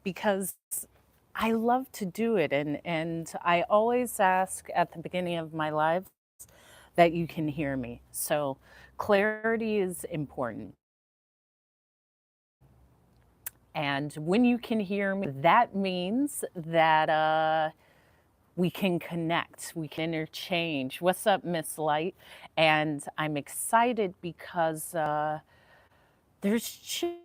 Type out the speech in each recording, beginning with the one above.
because I love to do it. And I always ask at the beginning of my life that you can hear me. So clarity is important. And when you can hear me, that means that we can connect, we can interchange. What's up, Miss Light? And I'm excited because there's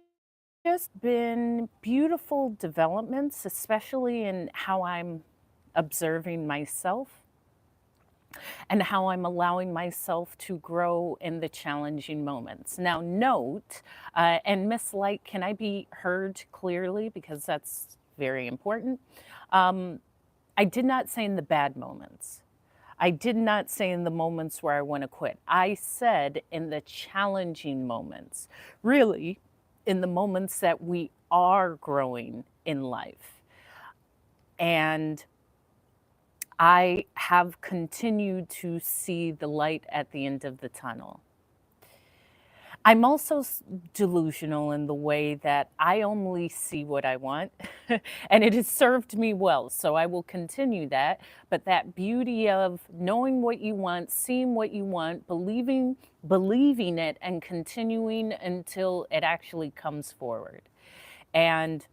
just been beautiful developments, especially in how I'm observing myself and how I'm allowing myself to grow in the challenging moments. Now, note, and Miss Light, can I be heard clearly? Because that's very important. Um, I did not say in the bad moments. I did not say in the moments where I want to quit. I said in the challenging moments, really, in the moments that we are growing in life. And I have continued to see the light at the end of the tunnel. I'm also delusional in the way that I only see what I want, and it has served me well. So I will continue that. But that beauty of knowing what you want, seeing what you want, believing it, and continuing until it actually comes forward. And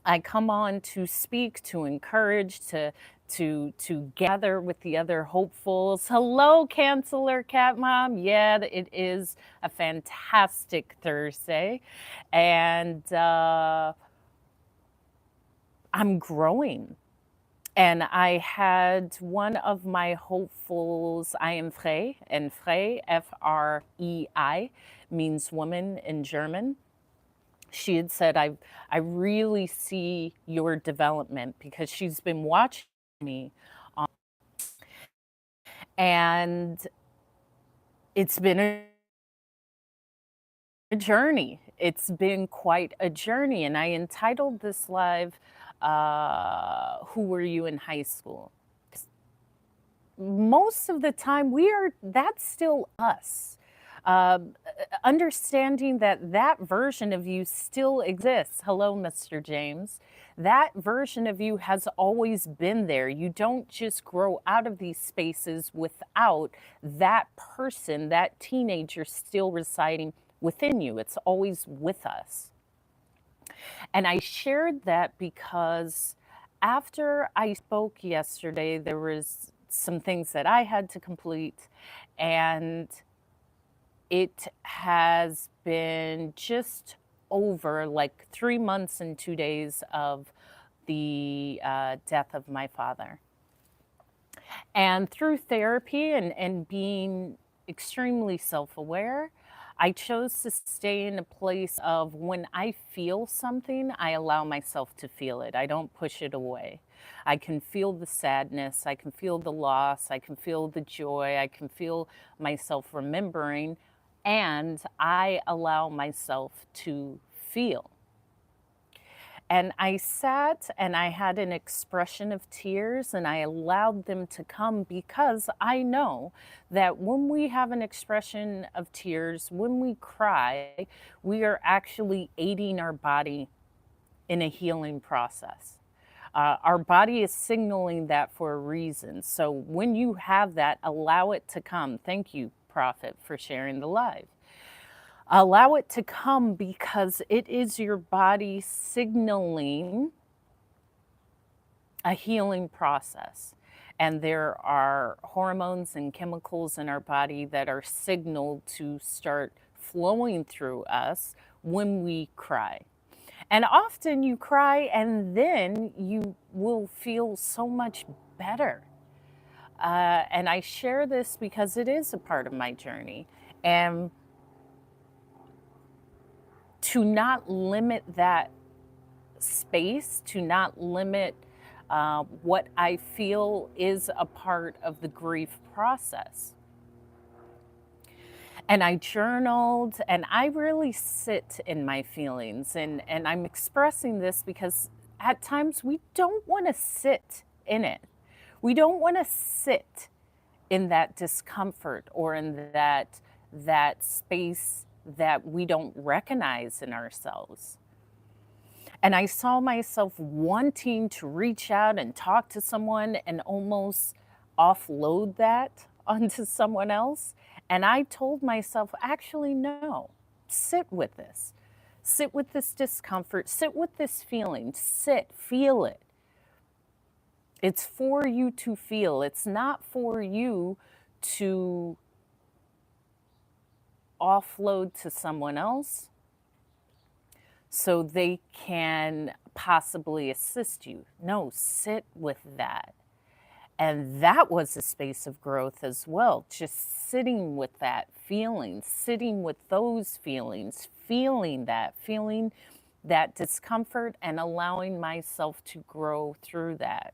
I come on to speak, to encourage, to gather with the other hopefuls. Hello, Canceller Cat Mom. Yeah, it is a fantastic Thursday, and I'm growing. And I had one of my hopefuls, I am Frey, and Frey, Frei, means woman in German. She had said, I really see your development because she's been watching me. And it's been a journey. It's been quite a journey. And I entitled this live, Who Were You in High School? Most of the time, that's still us. Understanding that that version of you still exists. Hello, Mr. James. That version of you has always been there. You don't just grow out of these spaces without that person, that teenager still residing within you. It's always with us. And I shared that because after I spoke yesterday, there was some things that I had to complete, and it has been just over like 3 months and 2 days of the death of my father. And through therapy and being extremely self aware, I chose to stay in a place of when I feel something, I allow myself to feel it. I don't push it away. I can feel the sadness, I can feel the loss, I can feel the joy, I can feel myself remembering, and I allow myself to feel. And I sat and I had an expression of tears and I allowed them to come because I know that when we have an expression of tears, when we cry, we are actually aiding our body in a healing process. Our body is signaling that for a reason. So when you have that, allow it to come. Thank you, Prophet, for sharing the live. Allow it to come because it is your body signaling a healing process. And there are hormones and chemicals in our body that are signaled to start flowing through us when we cry. And often you cry and then you will feel so much better. And I share this because it is a part of my journey. And to not limit that space, to not limit what I feel is a part of the grief process. And I journaled and I really sit in my feelings. And I'm expressing this because at times we don't want to sit in it. We don't want to sit in that discomfort or in that space that we don't recognize in ourselves. And I saw myself wanting to reach out and talk to someone and almost offload that onto someone else. And I told myself, actually, no, sit with this. Sit with this discomfort. Sit with this feeling. Sit, feel it. It's for you to feel. It's not for you to offload to someone else so they can possibly assist you. No, sit with that. And that was a space of growth as well. Just sitting with that feeling, sitting with those feelings, feeling that discomfort and allowing myself to grow through that.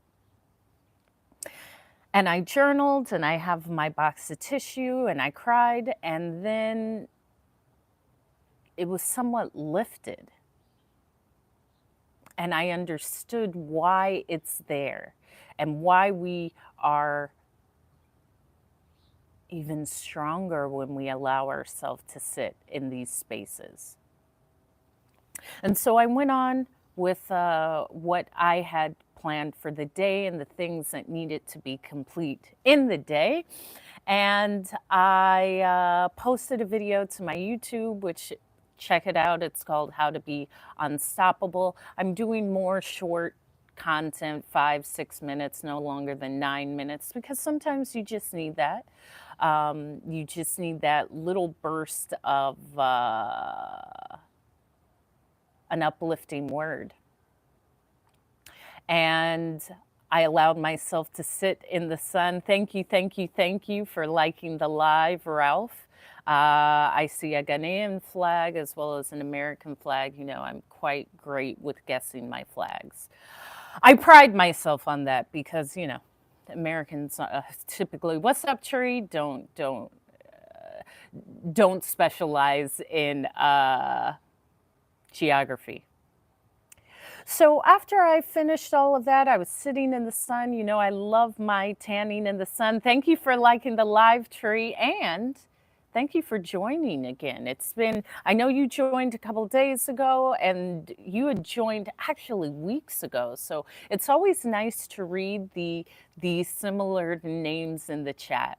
And I journaled and I have my box of tissue and I cried, and then it was somewhat lifted. And I understood why it's there and why we are even stronger when we allow ourselves to sit in these spaces. And so I went on with what I had planned for the day and the things that needed to be complete in the day. And I posted a video to my YouTube, which check it out. It's called How to Be Unstoppable. I'm doing more short content, 5-6 minutes, no longer than 9 minutes, because sometimes you just need that. You just need that little burst of an uplifting word. And I allowed myself to sit in the sun. Thank you, thank you, thank you for liking the live, Ralph. I see a Ghanaian flag as well as an American flag. You know, I'm quite great with guessing my flags. I pride myself on that because, you know, Americans typically, what's up, Tree? Don't specialize in geography. So after I finished all of that, I was sitting in the sun. You know, I love my tanning in the sun. Thank you for liking the live, Tree, and thank you for joining again. It's been, I know you joined a couple days ago and you had joined actually weeks ago. So it's always nice to read the similar names in the chat.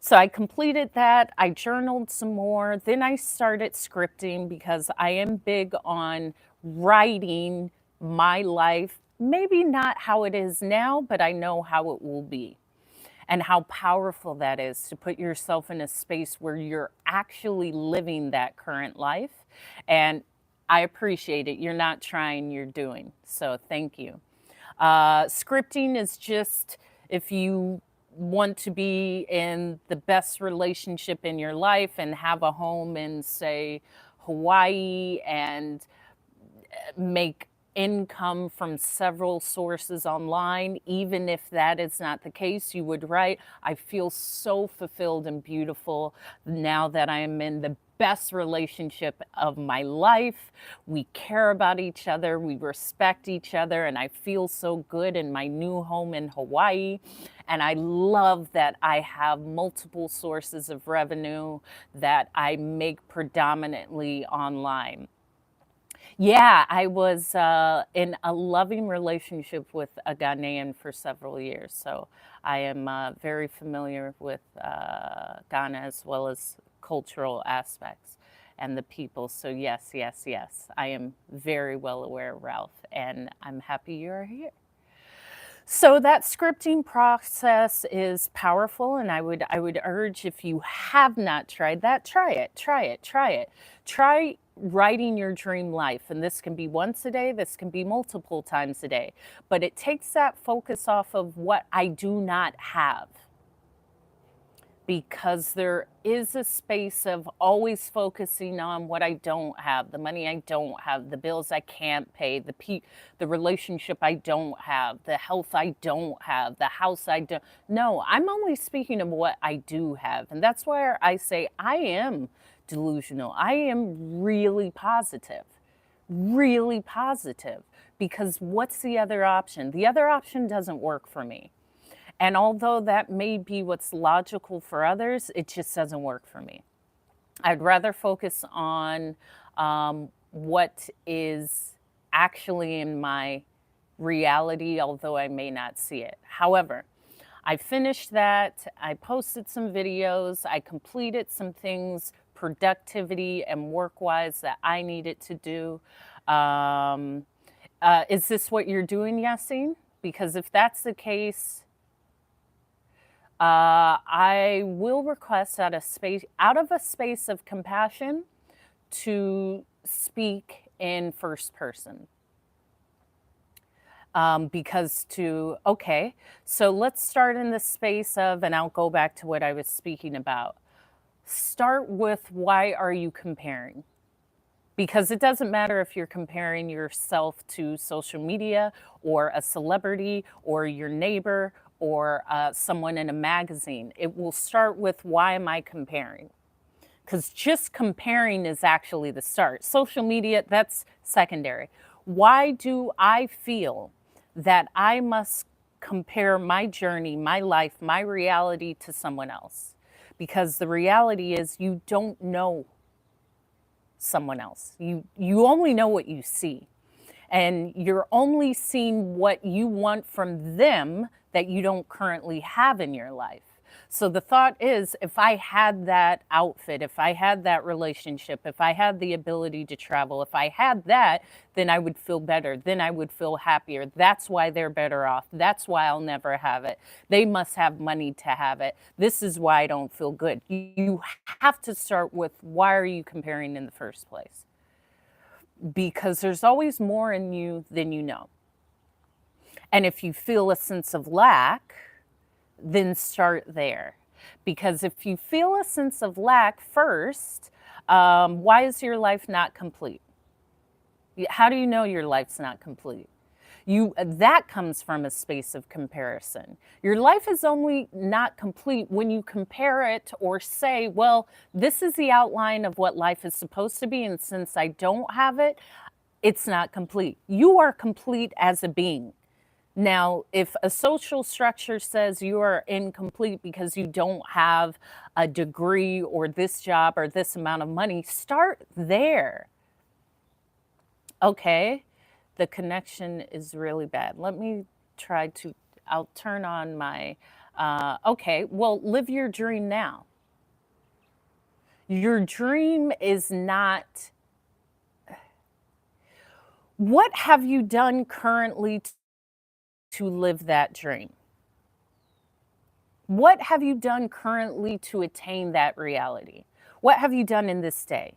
So I completed that. I journaled some more. Then I started scripting because I am big on writing my life. Maybe not how it is now, but I know how it will be. And how powerful that is to put yourself in a space where you're actually living that current life. And I appreciate it. You're not trying, you're doing. So thank you. Scripting is just if you want to be in the best relationship in your life and have a home in, say, Hawaii and make income from several sources online, even if that is not the case, you would write, I feel so fulfilled and beautiful now that I am in the best relationship of my life. We care about each other, we respect each other, and I feel so good in my new home in Hawaii. And I love that I have multiple sources of revenue that I make predominantly online. Yeah, I was in a loving relationship with a Ghanaian for several years. So I am very familiar with Ghana as well as cultural aspects and the people. So yes, yes, yes, I am very well aware, Ralph, and I'm happy you're here. So that scripting process is powerful, and I would urge, if you have not tried that, try it, try it, try it. Try writing your dream life, and this can be once a day, this can be multiple times a day, but it takes that focus off of what I do not have. Because there is a space of always focusing on what I don't have, the money I don't have, the bills I can't pay, the relationship I don't have, the health I don't have, the house I don't. No, I'm only speaking of what I do have. And that's where I say I am delusional. I am really positive, because what's the other option? The other option doesn't work for me. And although that may be what's logical for others, it just doesn't work for me. I'd rather focus on what is actually in my reality, although I may not see it. However, I finished that. I posted some videos. I completed some things productivity and work wise that I needed to do. Um, is this what you're doing, Yassine? Because if that's the case, I will request out of a space of compassion to speak in first person. Okay, so let's start in the space of, and I'll go back to what I was speaking about. Start with, why are you comparing? Because it doesn't matter if you're comparing yourself to social media or a celebrity or your neighbor or someone in a magazine. It will start with, why am I comparing? Because just comparing is actually the start. Social media, that's secondary. Why do I feel that I must compare my journey, my life, my reality to someone else? Because the reality is, you don't know someone else. You only know what you see. And you're only seeing what you want from them that you don't currently have in your life. So the thought is, if I had that outfit, if I had that relationship, if I had the ability to travel, if I had that, then I would feel better. Then I would feel happier. That's why they're better off. That's why I'll never have it. They must have money to have it. This is why I don't feel good. You have to start with, why are you comparing in the first place? Because there's always more in you than you know. And if you feel a sense of lack, then start there. Because if you feel a sense of lack first, why is your life not complete? How do you know your life's not complete? That comes from a space of comparison. Your life is only not complete when you compare it or say, well, this is the outline of what life is supposed to be, and since I don't have it, it's not complete. You are complete as a being. Now, if a social structure says you are incomplete because you don't have a degree or this job or this amount of money, start there. Okay, the connection is really bad. Let me I'll turn on my, okay, well, live your dream now. Your dream is not, what have you done currently to live that dream? What have you done currently to attain that reality? What have you done in this day?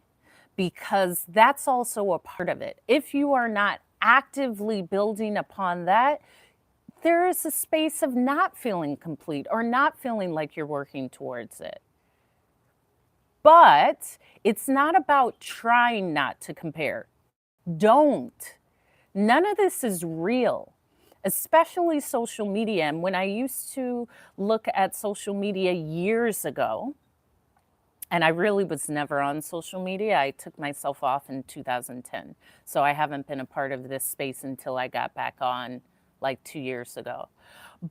Because that's also a part of it. If you are not actively building upon that, there is a space of not feeling complete or not feeling like you're working towards it. But it's not about trying not to compare. Don't. None of this is real, especially social media. And when I used to look at social media years ago, and I really was never on social media. I took myself off in 2010. So I haven't been a part of this space until I got back on like 2 years ago.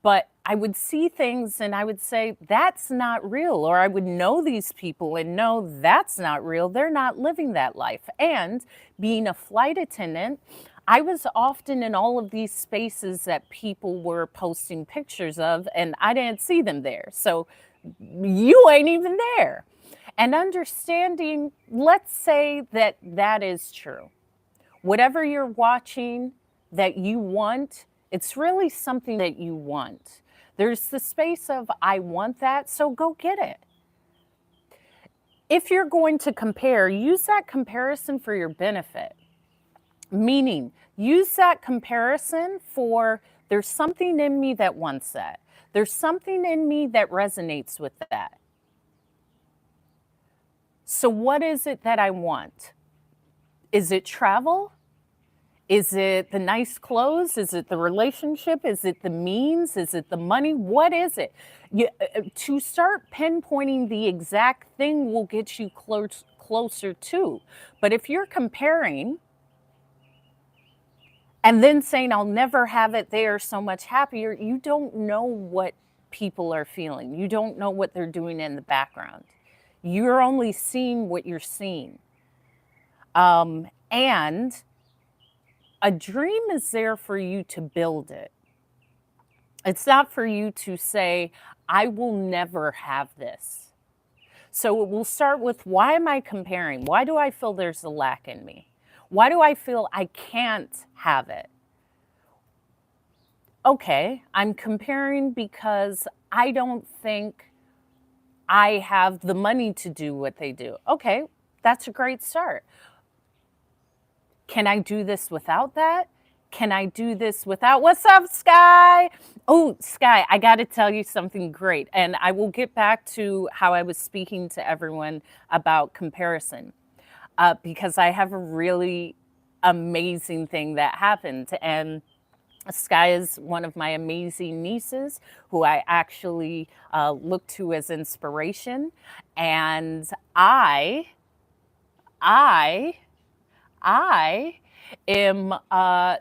But I would see things and I would say, that's not real. Or I would know these people and know that's not real. They're not living that life. And being a flight attendant, I was often in all of these spaces that people were posting pictures of, and I didn't see them there. So you ain't even there. And understanding, let's say that that is true. Whatever you're watching that you want, it's really something that you want. There's the space of, I want that, so go get it. If you're going to compare, use that comparison for your benefit. Meaning, use that comparison for, there's something in me that wants that. There's something in me that resonates with that. So what is it that I want? Is it travel? Is it the nice clothes? Is it the relationship? Is it the means? Is it the money? What is it? To start pinpointing the exact thing will get you closer to. But if you're comparing and then saying, I'll never have it, they are so much happier, you don't know what people are feeling. You don't know what they're doing in the background. You're only seeing what you're seeing. And A dream is there for you to build it. It's not for you to say, I will never have this. So we'll start with, why am I comparing? Why do I feel there's a lack in me? Why do I feel I can't have it? Okay, I'm comparing because I don't think I have the money to do what they do. Okay, that's a great start. Can I do this without that? Can I do this without? What's up, Sky? Oh, Sky, I got to tell you something great. And I will get back to how I was speaking to everyone about comparison, because I have a really amazing thing that happened. And Sky is one of my amazing nieces who I actually look to as inspiration. And I I am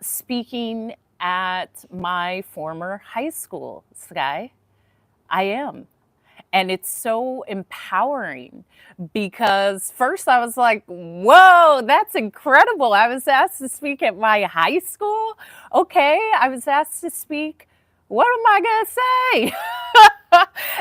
speaking at my former high school, Sky. I am. And it's so empowering because first I was like, whoa, that's incredible. I was asked to speak at my high school. Okay. I was asked to speak. What am I going to say?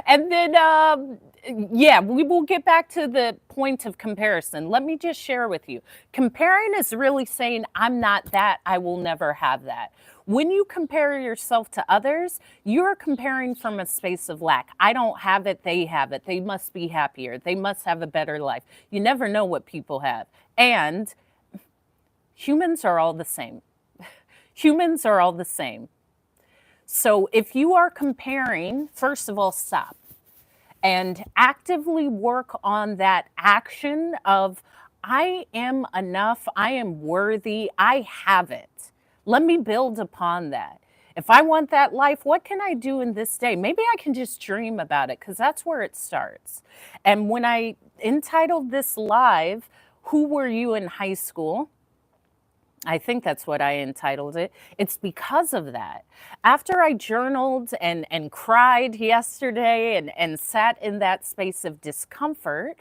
And then, yeah, we will get back to the point of comparison. Let me just share with you. Comparing is really saying, I'm not that. I will never have that. When you compare yourself to others, you're comparing from a space of lack. I don't have it, they have it. They must be happier. They must have a better life. You never know what people have. And humans are all the same. Humans are all the same. So if you are comparing, first of all, stop and actively work on that action of, I am enough, I am worthy, I have it. Let me build upon that. If I want that life, what can I do in this day? Maybe I can just dream about it, because that's where it starts. And when I entitled this live, Who Were You in High School? I think that's what I entitled it. It's because of that. After I journaled and cried yesterday and sat in that space of discomfort,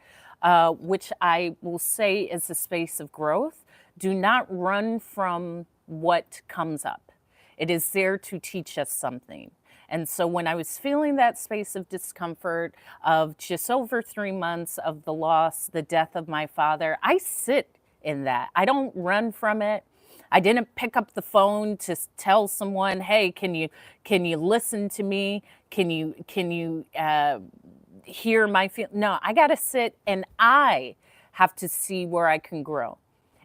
which I will say is a space of growth, do not run from what comes up. It is there to teach us something. And so when I was feeling that space of discomfort of just over 3 months of the loss, the death of my father, I sit in that. I don't run from it. I didn't pick up the phone to tell someone, "Hey, can you listen to me? Can you hear my feel?" No, I got to sit and I have to see where I can grow.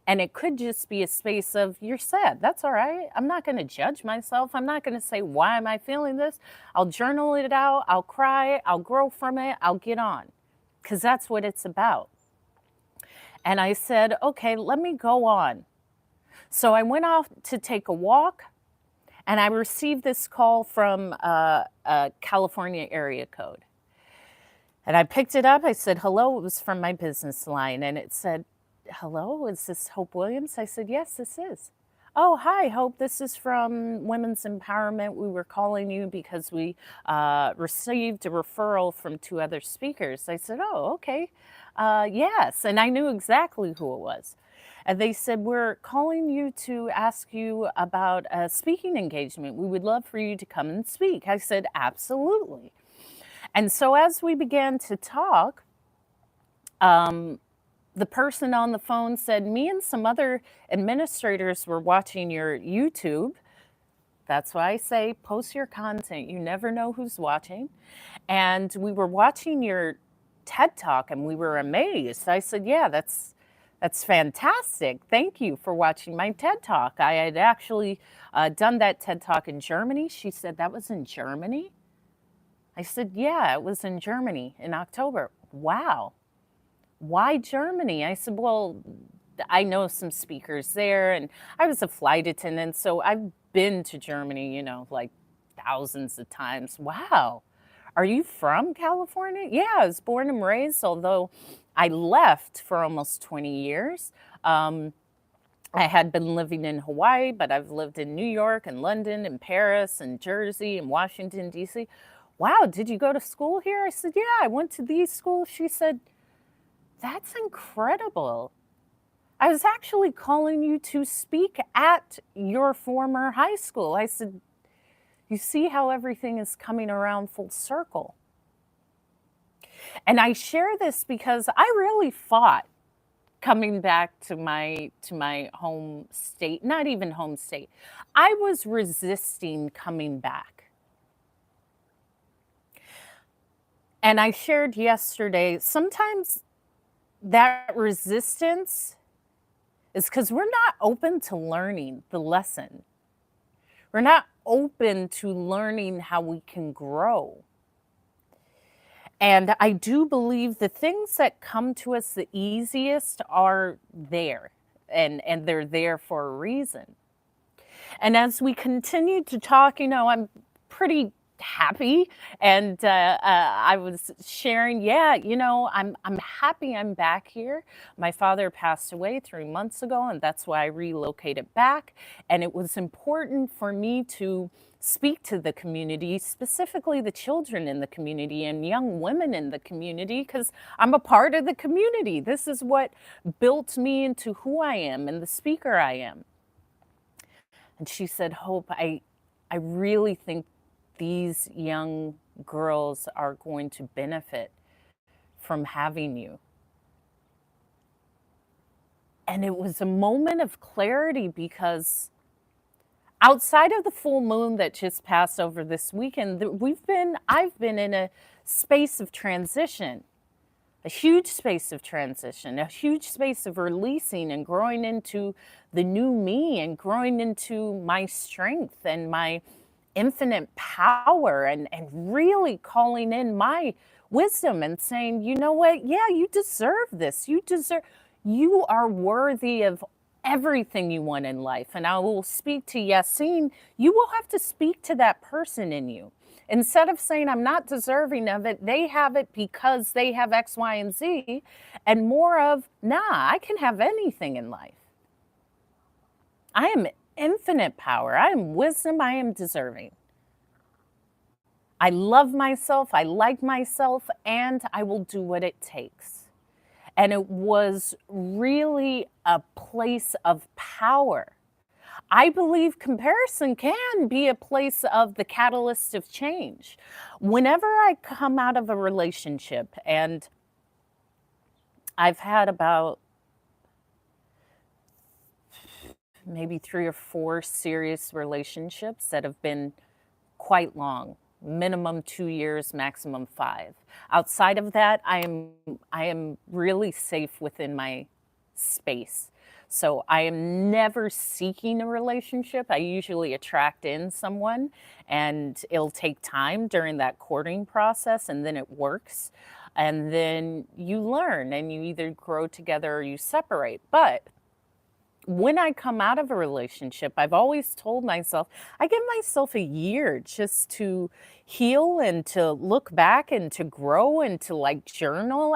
And it could just be a space of, you're sad. That's all right. I'm not going to judge myself. I'm not going to say, why am I feeling this? I'll journal it out. I'll cry. I'll grow from it. I'll get on, because that's what it's about. And I said, okay, let me go on. So I went off to take a walk, and I received this call from a California area code. And I picked it up. I said, hello. It was from my business line. And it said, hello, is this Hope Williams? I said, yes, this is. Oh, hi, Hope. This is from Women's Empowerment. We were calling you because we received a referral from 2 other speakers. I said, oh, okay. Yes. And I knew exactly who it was. And they said, we're calling you to ask you about a speaking engagement. We would love for you to come and speak. I said, absolutely. And so as we began to talk, the person on the phone said, me and some other administrators were watching your YouTube. That's why I say post your content. You never know who's watching. And we were watching your TED Talk and we were amazed. I said, yeah, that's fantastic. Thank you for watching my TED Talk. I had actually done that TED Talk in Germany. She said, that was in Germany? I said, yeah, it was in Germany in October. Wow. Why Germany? I said, well, I know some speakers there, and I was a flight attendant, so I've been to Germany, like thousands of times. Wow. Are you from California? Yeah, I was born and raised, although I left for almost 20 years. I had been living in Hawaii, but I've lived in New York and London and Paris and Jersey and Washington, D.C. Wow, did you go to school here? I said, yeah, I went to these schools. She said, that's incredible. I was actually calling you to speak at your former high school. I said, you see how everything is coming around full circle. And I share this because I really fought coming back to my home state, not even home state. I was resisting coming back. And I shared yesterday, sometimes that resistance is because we're not open to learning the lesson. We're not open to learning how we can grow. And I do believe the things that come to us the easiest are there, and they're there for a reason. And as we continue to talk, I'm pretty happy, and I was sharing, yeah, I'm happy I'm back here. My father passed away 3 months ago, and that's why I relocated back. And it was important for me to speak to the community, specifically the children in the community and young women in the community, because I'm a part of the community. This is what built me into who I am and the speaker I am. And she said, Hope, I really think these young girls are going to benefit from having you. And it was a moment of clarity because outside of the full moon that just passed over this weekend, I've been in a space of transition, a huge space of transition, a huge space of releasing and growing into the new me and growing into my strength and my infinite power and really calling in my wisdom and saying, you know what? Yeah, you deserve this. You are worthy of everything you want in life. And I will speak to Yassine. You will have to speak to that person in you. Instead of saying, I'm not deserving of it, they have it because they have X, Y, and Z, and more of, nah, I can have anything in life. I am infinite power. I am wisdom. I am deserving. I love myself. I like myself, and I will do what it takes. And it was really a place of power. I believe comparison can be a place of the catalyst of change. Whenever I come out of a relationship, and I've had about maybe 3 or 4 serious relationships that have been quite long, minimum 2 years, maximum 5. Outside of that, I am really safe within my space. So I am never seeking a relationship. I usually attract in someone, and it'll take time during that courting process, and then it works. And then you learn and you either grow together or you separate. But when I come out of a relationship, I've always told myself, I give myself a year just to heal and to look back and to grow and to like journal.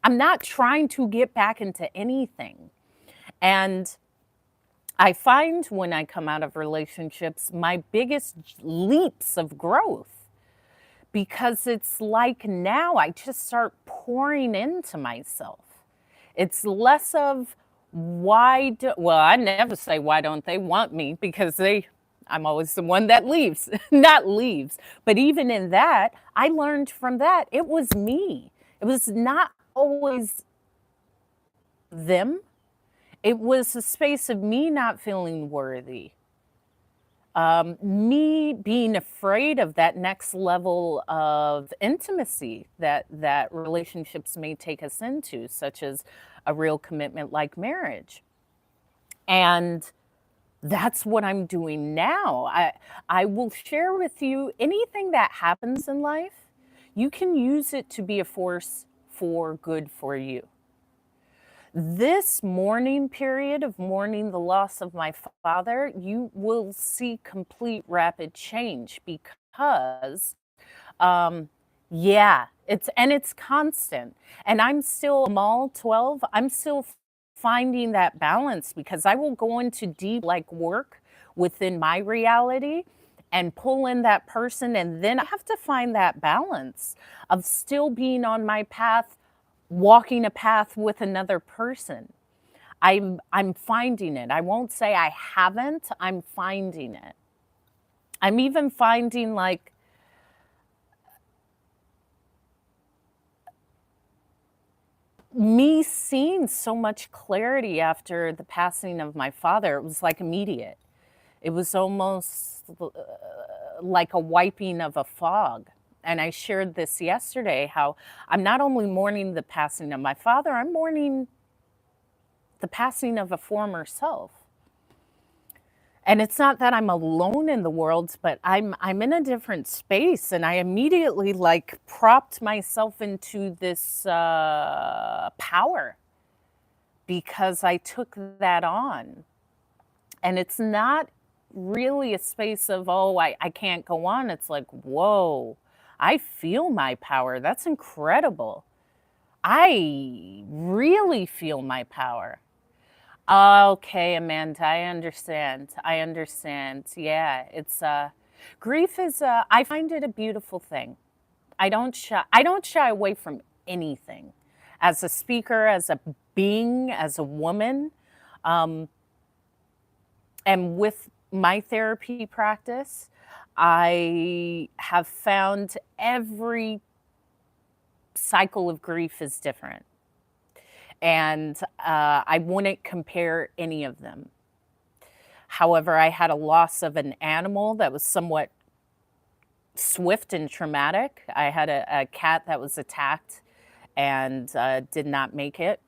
I'm not trying to get back into anything. And I find when I come out of relationships, my biggest leaps of growth, because it's like now I just start pouring into myself. It's less of well, I never say, why don't they want me? Because I'm always the one that leaves, not leaves. But even in that, I learned from that, it was me. It was not always them. It was a space of me not feeling worthy. Me being afraid of that next level of intimacy that relationships may take us into, such as a real commitment like marriage. And that's what I'm doing now. I will share with you anything that happens in life, you can use it to be a force for good for you. This mourning period of mourning the loss of my father, you will see complete rapid change because, yeah, it's constant. And I'm still Amal 12. I'm still finding that balance because I will go into deep like work within my reality and pull in that person. And then I have to find that balance of still being on my path, walking a path with another person. I'm finding it. I won't say I haven't, I'm finding it. I'm even finding, like, me seeing so much clarity after the passing of my father. It was, like, immediate. It was almost like a wiping of a fog. And I shared this yesterday, how I'm not only mourning the passing of my father, I'm mourning the passing of a former self. And it's not that I'm alone in the world, but I'm in a different space, and I immediately, like, propped myself into this power because I took that on. And it's not really a space of, oh, I can't go on. It's like, whoa, I feel my power. That's incredible. I really feel my power. Okay, Amanda, I understand. I understand. Yeah, it's grief is I find it a beautiful thing. I don't shy away from anything. As a speaker, as a being, as a woman, um, and with my therapy practice, I have found every cycle of grief is different. And I wouldn't compare any of them. However, I had a loss of an animal that was somewhat swift and traumatic. I had a cat that was attacked and did not make it.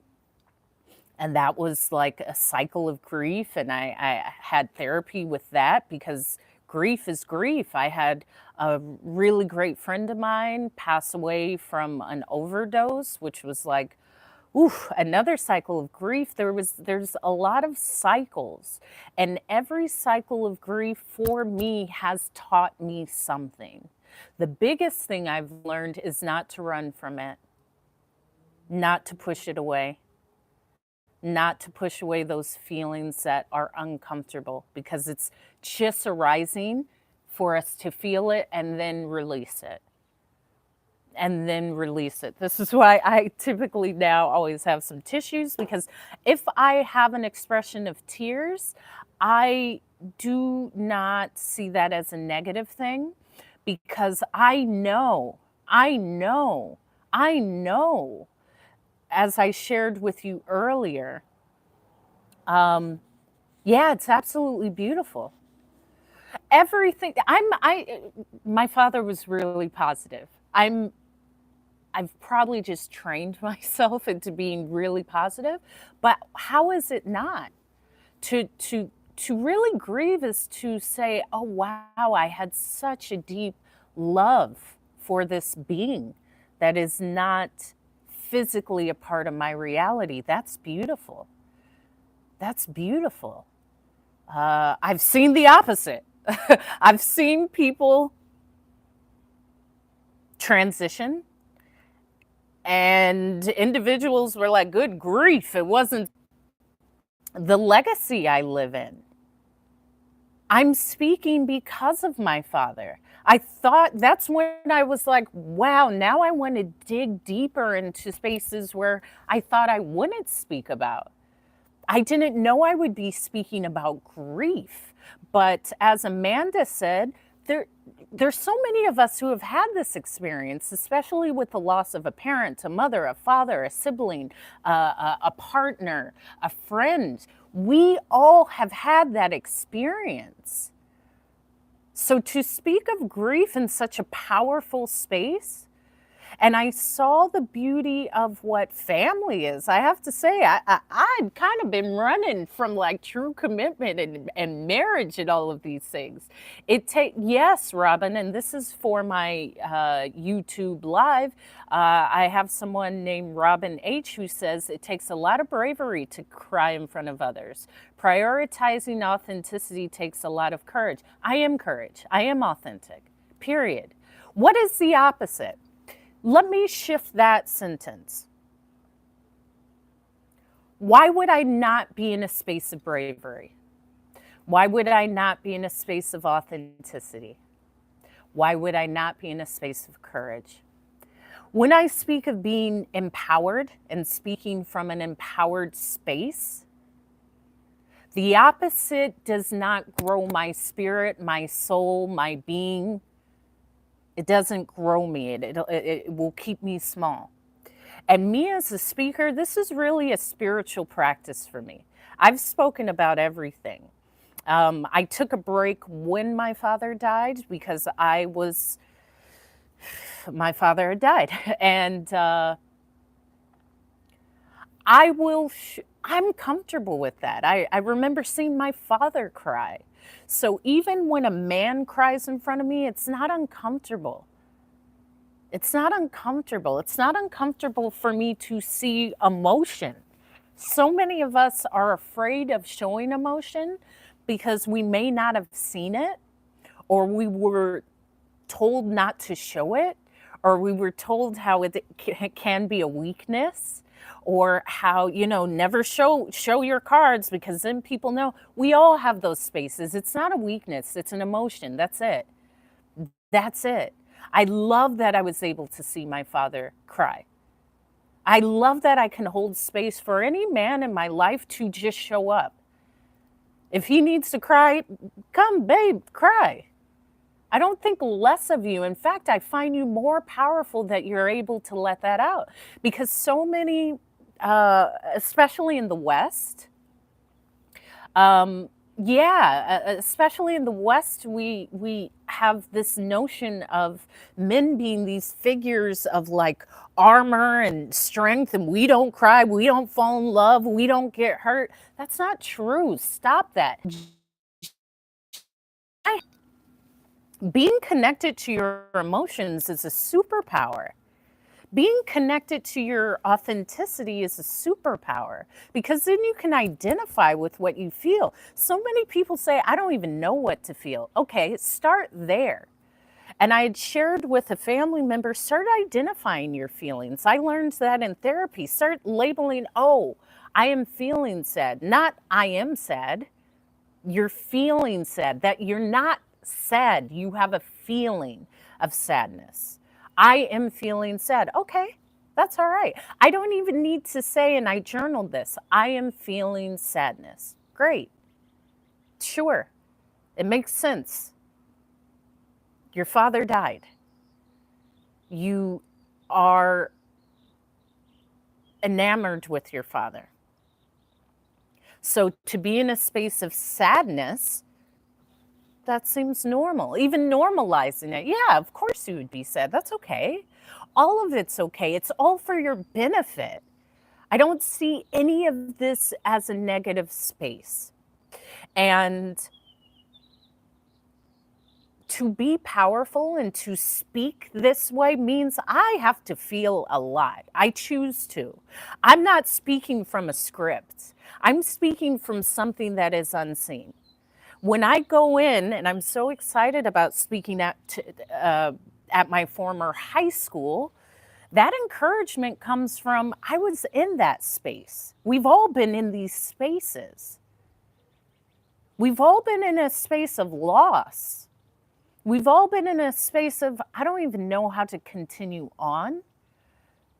And that was like a cycle of grief. And I had therapy with that because grief is grief. I had a really great friend of mine pass away from an overdose, which was like, oof, another cycle of grief. There's a lot of cycles, and every cycle of grief for me has taught me something. The biggest thing I've learned is not to run from it, not to push it away, not to push away those feelings that are uncomfortable, because it's just arising for us to feel it and then release it. And then release it. This is why I typically now always have some tissues, because if I have an expression of tears, I do not see that as a negative thing, because I know, I know, as I shared with you earlier, yeah, it's absolutely beautiful. Everything my father was really positive. I've probably just trained myself into being really positive, but how is it not? To really grieve is to say, "Oh wow, I had such a deep love for this being that is not physically a part of my reality." That's beautiful. That's beautiful. I've seen the opposite. I've seen people transition, and individuals were like, good grief, it wasn't the legacy I live in. I'm speaking because of my father. I thought that's when I was like, wow, now I want to dig deeper into spaces where I thought I wouldn't speak about. I didn't know I would be speaking about grief. But as Amanda said, there's so many of us who have had this experience, especially with the loss of a parent, a mother, a father, a sibling, a partner, a friend. We all have had that experience. So to speak of grief in such a powerful space, and I saw the beauty of what family is. I have to say, I'd kind of been running from like true commitment and marriage and all of these things. Yes, Robin, and this is for my YouTube live. I have someone named Robin H who says it takes a lot of bravery to cry in front of others. Prioritizing authenticity takes a lot of courage. I am courage. I am authentic, period. What is the opposite? Let me shift that sentence. Why would I not be in a space of bravery? Why would I not be in a space of authenticity? Why would I not be in a space of courage? When I speak of being empowered and speaking from an empowered space, The opposite does not grow my spirit, my soul, my being. It doesn't grow me. It will keep me small. And me as a speaker, this is really a spiritual practice for me. I've spoken about everything. I took a break when my father died because my father had died. And I'm comfortable with that. I remember seeing my father cry. So even when a man cries in front of me, it's not uncomfortable. It's not uncomfortable. It's not uncomfortable for me to see emotion. So many of us are afraid of showing emotion because we may not have seen it, or we were told not to show it, or we were told how it can be a weakness, or how, never show your cards because then people know. We all have those spaces. It's not a weakness, it's an emotion. That's it. That's it. I love that I was able to see my father cry. I love that I can hold space for any man in my life to just show up. If he needs to cry, come, babe, cry. I don't think less of you. In fact, I find you more powerful that you're able to let that out. Because so many, especially in the West, especially in the West, we have this notion of men being these figures of like armor and strength, and we don't cry, we don't fall in love, we don't get hurt. That's not true. Stop that. Being connected to your emotions is a superpower. Being connected to your authenticity is a superpower because then you can identify with what you feel. So many people say, I don't even know what to feel. Okay, start there. And I had shared with a family member, start identifying your feelings. I learned that in therapy. Start labeling, oh, I am feeling sad, not I am sad. You're feeling sad, that you're not sad. You have a feeling of sadness. I am feeling sad. Okay, that's all right. I don't even need to say, and I journaled this, I am feeling sadness. Great. Sure. It makes sense. Your father died. You are enamored with your father. So to be in a space of sadness, that seems normal. Even normalizing it. Yeah, of course you would be sad. That's okay. All of it's okay. It's all for your benefit. I don't see any of this as a negative space. And to be powerful and to speak this way means I have to feel a lot. I choose to. I'm not speaking from a script. I'm speaking from something that is unseen. When I go in, and I'm so excited about speaking at my former high school, that encouragement comes from I was in that space. We've all been in these spaces. We've all been in a space of loss. We've all been in a space of I don't even know how to continue on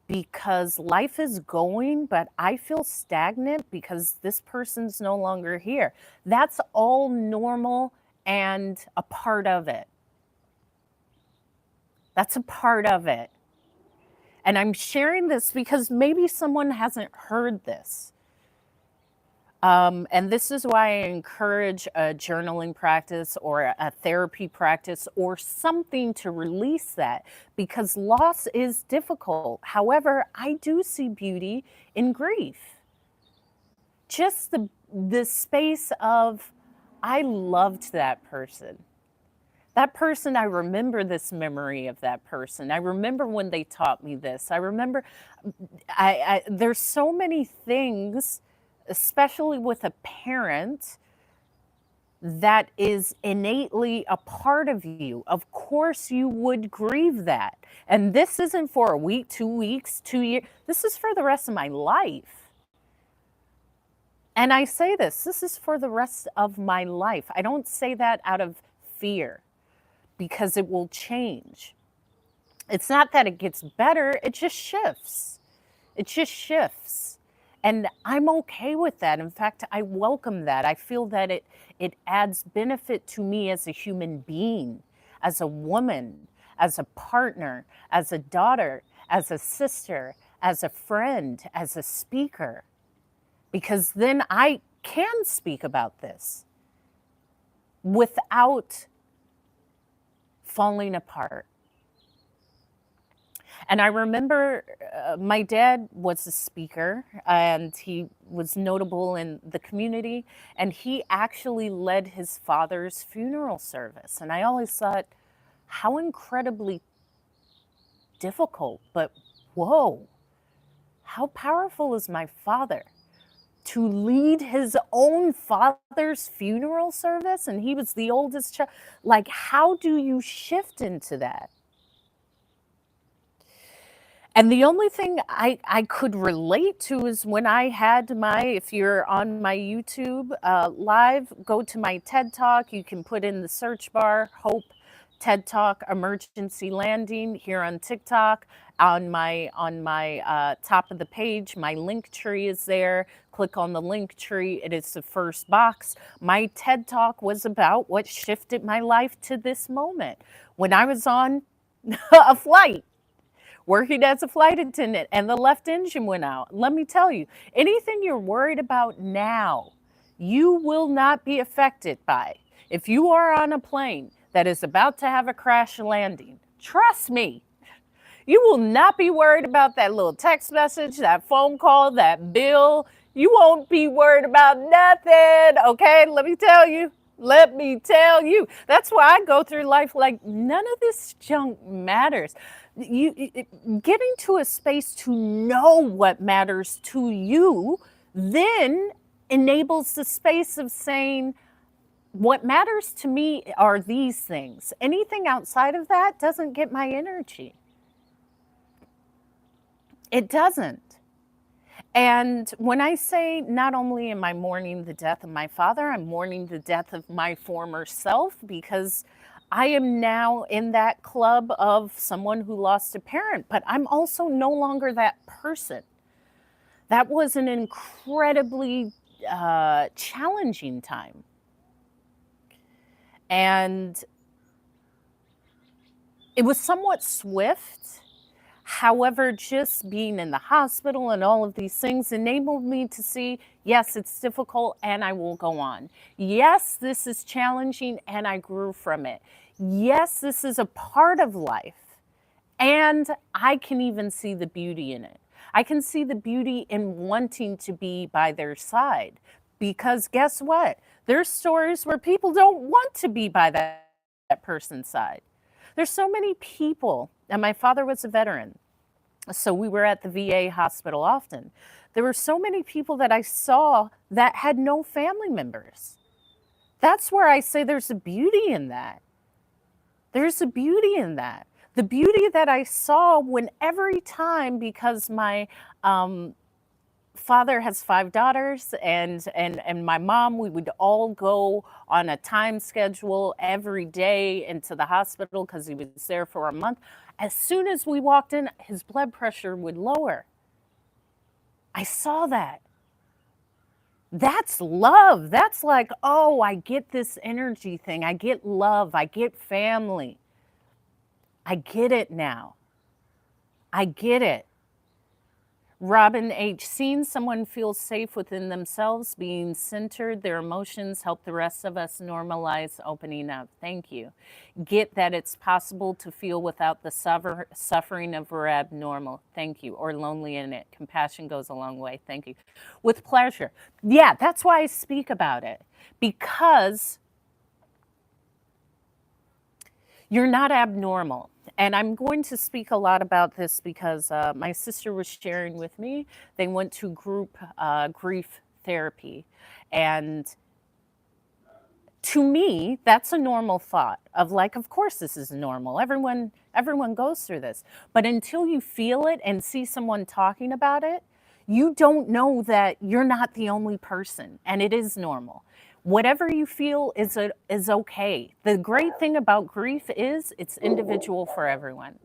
because life is going, but I feel stagnant because this person's no longer here. That's all normal and a part of it. That's a part of it. And I'm sharing this because maybe someone hasn't heard this. And this is why I encourage a journaling practice or a therapy practice or something to release that because loss is difficult. However, I do see beauty in grief. Just the space of, I loved that person. That person, I remember this memory of that person. I remember when they taught me this. I remember, there's so many things especially with a parent that is innately a part of you. Of course, you would grieve that. And this isn't for a week, 2 weeks, 2 years. This is for the rest of my life. And I say this is for the rest of my life. I don't say that out of fear because it will change. It's not that it gets better, it just shifts. It just shifts. And I'm okay with that. In fact, I welcome that. I feel that it adds benefit to me as a human being, as a woman, as a partner, as a daughter, as a sister, as a friend, as a speaker, because then I can speak about this without falling apart. And I remember my dad was a speaker and he was notable in the community, and he actually led his father's funeral service. And I always thought, how incredibly difficult, but whoa, how powerful is my father to lead his own father's funeral service? And he was the oldest child. Like, how do you shift into that? And the only thing I could relate to is when I had my, if you're on my YouTube live, go to my TED Talk. You can put in the search bar, Hope TED Talk Emergency Landing here on TikTok. On my top of the page, my link tree is there. Click on the link tree. It is the first box. My TED Talk was about what shifted my life to this moment. When I was on a flight, working as a flight attendant, and the left engine went out. Let me tell you, anything you're worried about now, you will not be affected by. If you are on a plane that is about to have a crash landing, trust me, you will not be worried about that little text message, that phone call, that bill. You won't be worried about nothing, okay? Let me tell you. Let me tell you. That's why I go through life like none of this junk matters. Getting to a space to know what matters to you then enables the space of saying, what matters to me are these things. Anything outside of that doesn't get my energy. It doesn't. And when I say not only am I mourning the death of my father, I'm mourning the death of my former self, because I am now in that club of someone who lost a parent, but I'm also no longer that person. That was an incredibly challenging time. And it was somewhat swift. However, just being in the hospital and all of these things enabled me to see, yes, it's difficult and I will go on. Yes, this is challenging and I grew from it. Yes, this is a part of life and I can even see the beauty in it. I can see the beauty in wanting to be by their side, because guess what? There's stories where people don't want to be by that person's side. There's so many people, and my father was a veteran, so we were at the VA hospital often. There were so many people that I saw that had no family members. That's where I say there's a beauty in that. There's a beauty in that. The beauty that I saw when every time, because my father has 5 daughters and my mom, we would all go on a time schedule every day into the hospital because he was there for a month. As soon as we walked in, his blood pressure would lower. I saw that. That's love. That's like, oh, I get this energy thing. I get love. I get family. I get it now. I get it. Robin H. Seeing someone feel safe within themselves, being centered, their emotions help the rest of us normalize opening up. Thank you. Get that it's possible to feel without the suffering of we're abnormal. Thank you. Or lonely in it. Compassion goes a long way. Thank you. With pleasure. Yeah, that's why I speak about it. Because you're not abnormal. And I'm going to speak a lot about this because my sister was sharing with me. They went to group grief therapy. And to me, that's a normal thought of like, of course this is normal. Everyone goes through this. But until you feel it and see someone talking about it, you don't know that you're not the only person, and it is normal. Whatever you feel is okay. The great thing about grief is it's individual for everyone.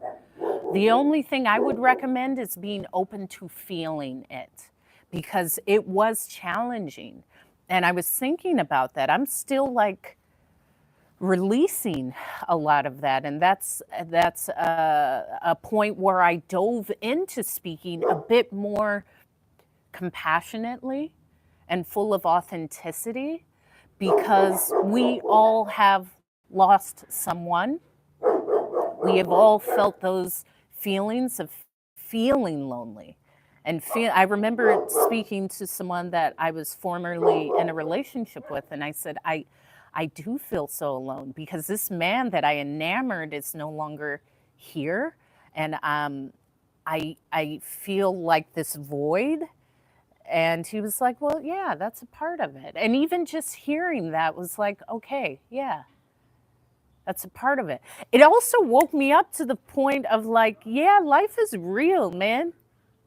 The only thing I would recommend is being open to feeling it, because it was challenging. And I was thinking about that. I'm still like releasing a lot of that, and that's a point where I dove into speaking a bit more compassionately and full of authenticity, because we all have lost someone. We have all felt those feelings of feeling lonely. And I remember speaking to someone that I was formerly in a relationship with, and I said, I do feel so alone because this man that I enamored is no longer here. And I feel like this void. And he was like, well, yeah, that's a part of it. And even just hearing that was like, okay, yeah, that's a part of it. It also woke me up to the point of like, yeah, life is real, man.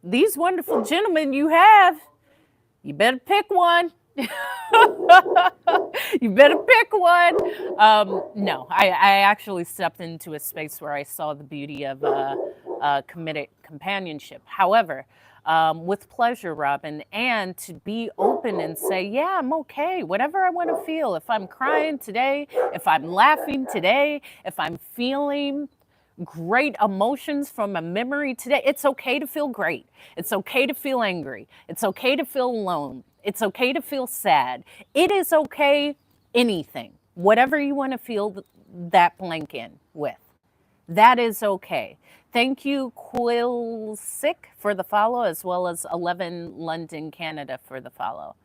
These wonderful gentlemen you have, you better pick one. You better pick one. No, I actually stepped into a space where I saw the beauty of committed companionship. However, with pleasure, Robin, and to be open and say, yeah, I'm okay, whatever I want to feel. If I'm crying today, if I'm laughing today, if I'm feeling great emotions from a memory today, it's okay to feel great. It's okay to feel angry. It's okay to feel alone. It's okay to feel sad. It is okay, anything, whatever you want to feel that blank in with. That is okay. Thank you, Quilsick, for the follow, as well as 11 London, Canada, for the follow.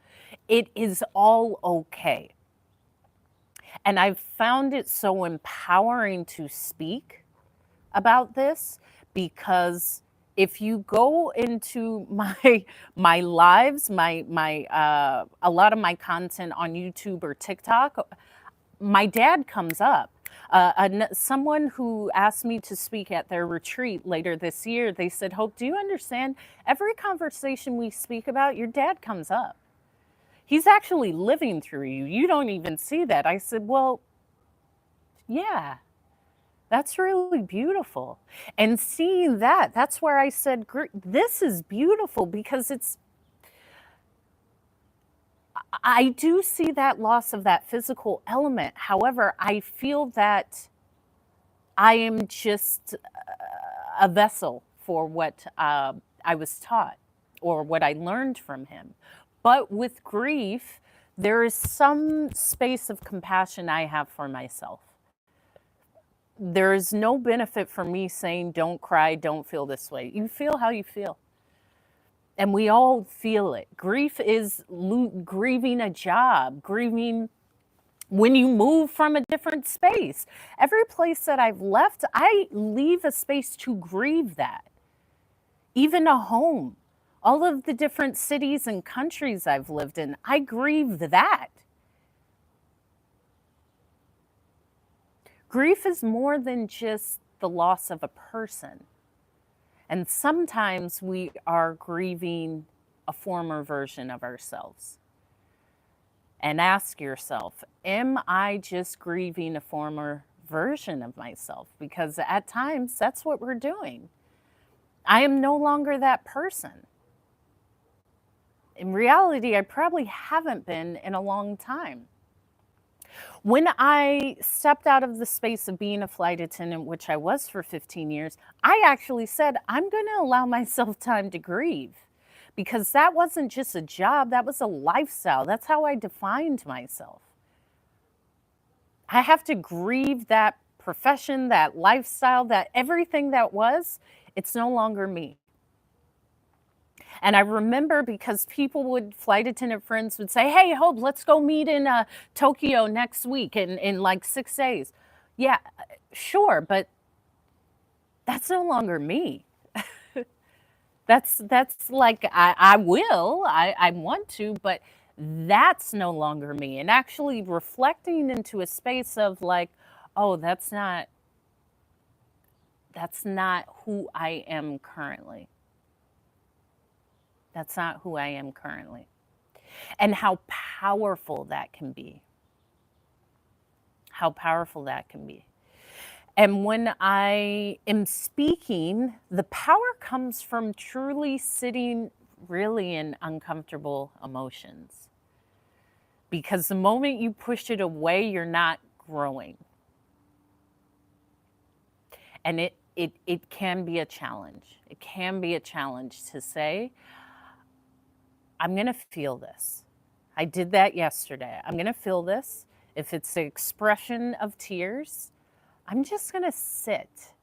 It is all okay. And I've found it so empowering to speak about this, because if you go into my lives, a lot of my content on YouTube or TikTok, my dad comes up. Someone who asked me to speak at their retreat later this year, they said, Hope, do you understand? Every conversation we speak about, your dad comes up. He's actually living through you. You don't even see that. I said, well, yeah, that's really beautiful. And seeing that, that's where I said, this is beautiful, because I do see that loss of that physical element. However, I feel that I am just a vessel for what I was taught or what I learned from him. But with grief, there is some space of compassion I have for myself. There is no benefit for me saying, don't cry, don't feel this way. You feel how you feel. And we all feel it. Grief is grieving a job, grieving when you move from a different space. Every place that I've left, I leave a space to grieve that. Even a home, all of the different cities and countries I've lived in, I grieve that. Grief is more than just the loss of a person. And sometimes we are grieving a former version of ourselves. And ask yourself, am I just grieving a former version of myself? Because at times that's what we're doing. I am no longer that person. In reality, I probably haven't been in a long time. When I stepped out of the space of being a flight attendant, which I was for 15 years, I actually said, I'm going to allow myself time to grieve, because that wasn't just a job, that was a lifestyle. That's how I defined myself. I have to grieve that profession, that lifestyle, that everything that was, it's no longer me. And I remember, because flight attendant friends would say, hey, Hope, let's go meet in Tokyo next week in like 6 days. Yeah, sure, but that's no longer me. That's like, I want to, but that's no longer me. And actually reflecting into a space of like, oh, that's not who I am currently. That's not who I am currently. And how powerful that can be. How powerful that can be. And when I am speaking, the power comes from truly sitting really in uncomfortable emotions. Because the moment you push it away, you're not growing. And it can be a challenge. It can be a challenge to say, I'm going to feel this. I did that yesterday. I'm going to feel this. If it's the expression of tears, I'm just going to sit.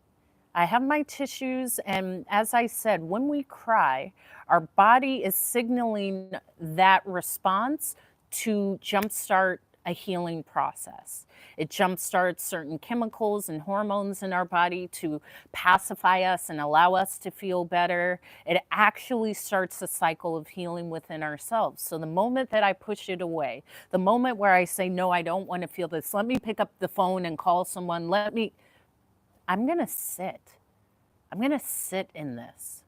I have my tissues, and as I said, when we cry, our body is signaling that response to jumpstart a healing process. It jumpstarts certain chemicals and hormones in our body to pacify us and allow us to feel better. It actually starts a cycle of healing within ourselves. So the moment that I push it away, the moment where I say, no, I don't want to feel this, let me pick up the phone and call someone, I'm going to sit. I'm going to sit in this.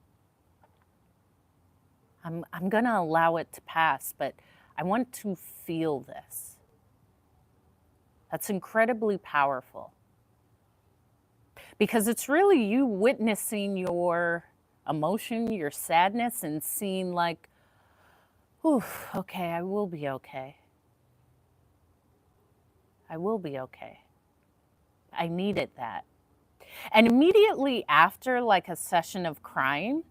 I'm going to allow it to pass, but I want to feel this. That's incredibly powerful. Because it's really you witnessing your emotion, your sadness, and seeing like, oof, okay, I will be okay. I will be okay. I needed that. And immediately after like a session of crying,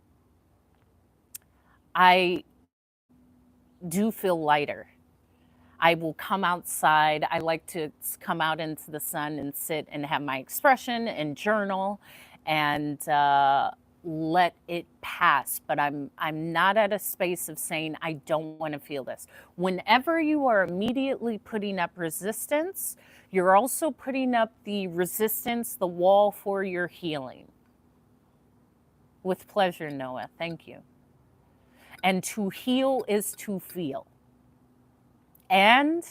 I do feel lighter. I will come outside. I like to come out into the sun and sit and have my expression and journal and let it pass. But I'm not at a space of saying I don't want to feel this. Whenever you are immediately putting up resistance, you're also putting up the resistance, the wall for your healing. With pleasure, Noah. Thank you. And to heal is to feel. And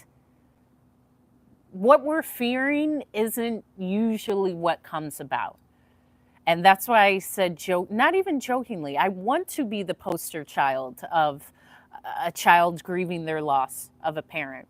what we're fearing isn't usually what comes about. And that's why I said, not even jokingly, I want to be the poster child of a child grieving their loss of a parent.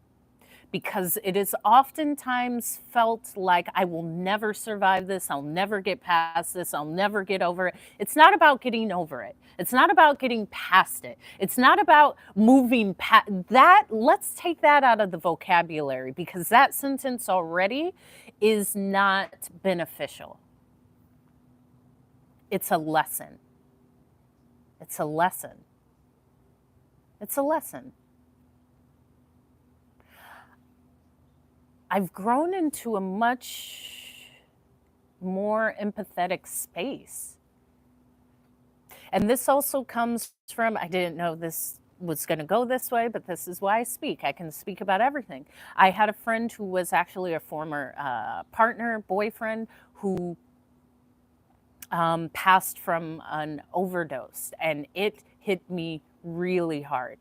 Because it is oftentimes felt like I will never survive this, I'll never get past this, I'll never get over it. It's not about getting over it. It's not about getting past it. It's not about moving past that. Let's take that out of the vocabulary because that sentence already is not beneficial. It's a lesson. It's a lesson. It's a lesson. I've grown into a much more empathetic space. And this also comes from, I didn't know this was going to go this way, but this is why I speak. I can speak about everything. I had a friend who was actually a former partner, boyfriend, who passed from an overdose, and it hit me really hard.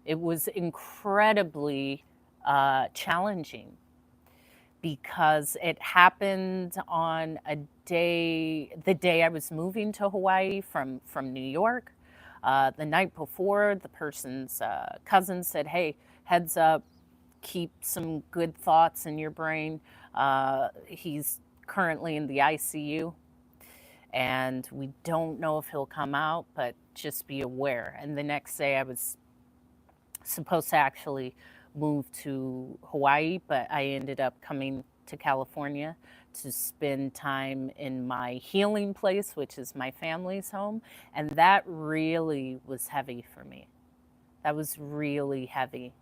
It was incredibly challenging. Because it happened on the day I was moving to Hawaii from New York. The night before, the person's cousin said, hey, heads up, keep some good thoughts in your brain. He's currently in the ICU, and we don't know if he'll come out, but just be aware. And the next day I was supposed to actually move to Hawaii, but I ended up coming to California to spend time in my healing place, which is my family's home. And that really was heavy for me. That was really heavy.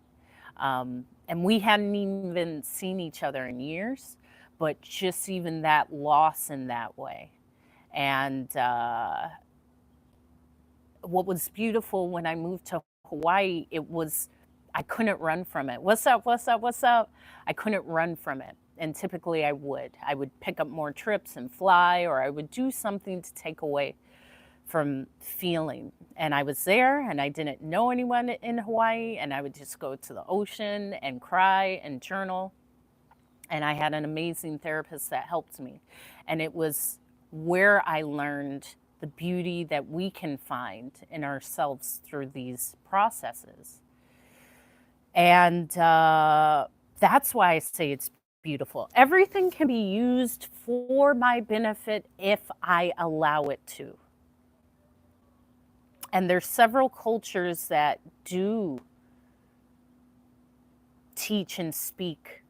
And we hadn't even seen each other in years, but just even that loss in that way. And what was beautiful when I moved to Hawaii, I couldn't run from it. What's up, what's up, what's up? I couldn't run from it. And typically I would pick up more trips and fly, or I would do something to take away from feeling. And I was there and I didn't know anyone in Hawaii, and I would just go to the ocean and cry and journal. And I had an amazing therapist that helped me. And it was where I learned the beauty that we can find in ourselves through these processes. And that's why I say it's beautiful. Everything can be used for my benefit if I allow it to. And there's several cultures that do teach and speak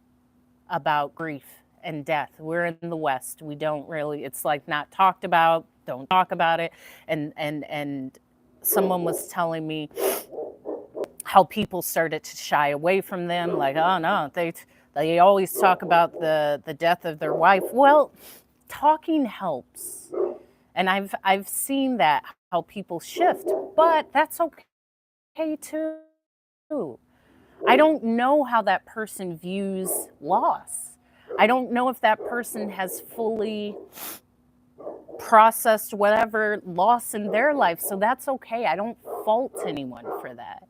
about grief and death. We're in the West. We don't really, it's like not talked about, don't talk about it. And someone was telling me how people started to shy away from them, like, oh no, they always talk about the death of their wife. Well, talking helps. And I've seen that, how people shift, but that's okay too. I don't know how that person views loss. I don't know if that person has fully processed whatever loss in their life, so that's okay. I don't fault anyone for that.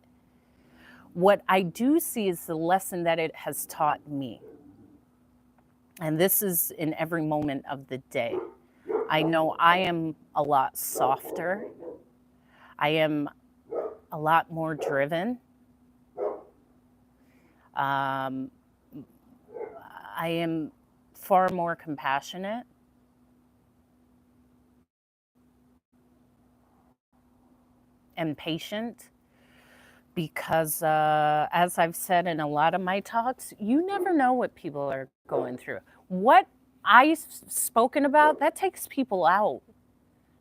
What I do see is the lesson that it has taught me. And this is in every moment of the day. I know I am a lot softer. I am a lot more driven. I am far more compassionate. And patient, because as I've said in a lot of my talks, you never know what people are going through. What I've spoken about, that takes people out.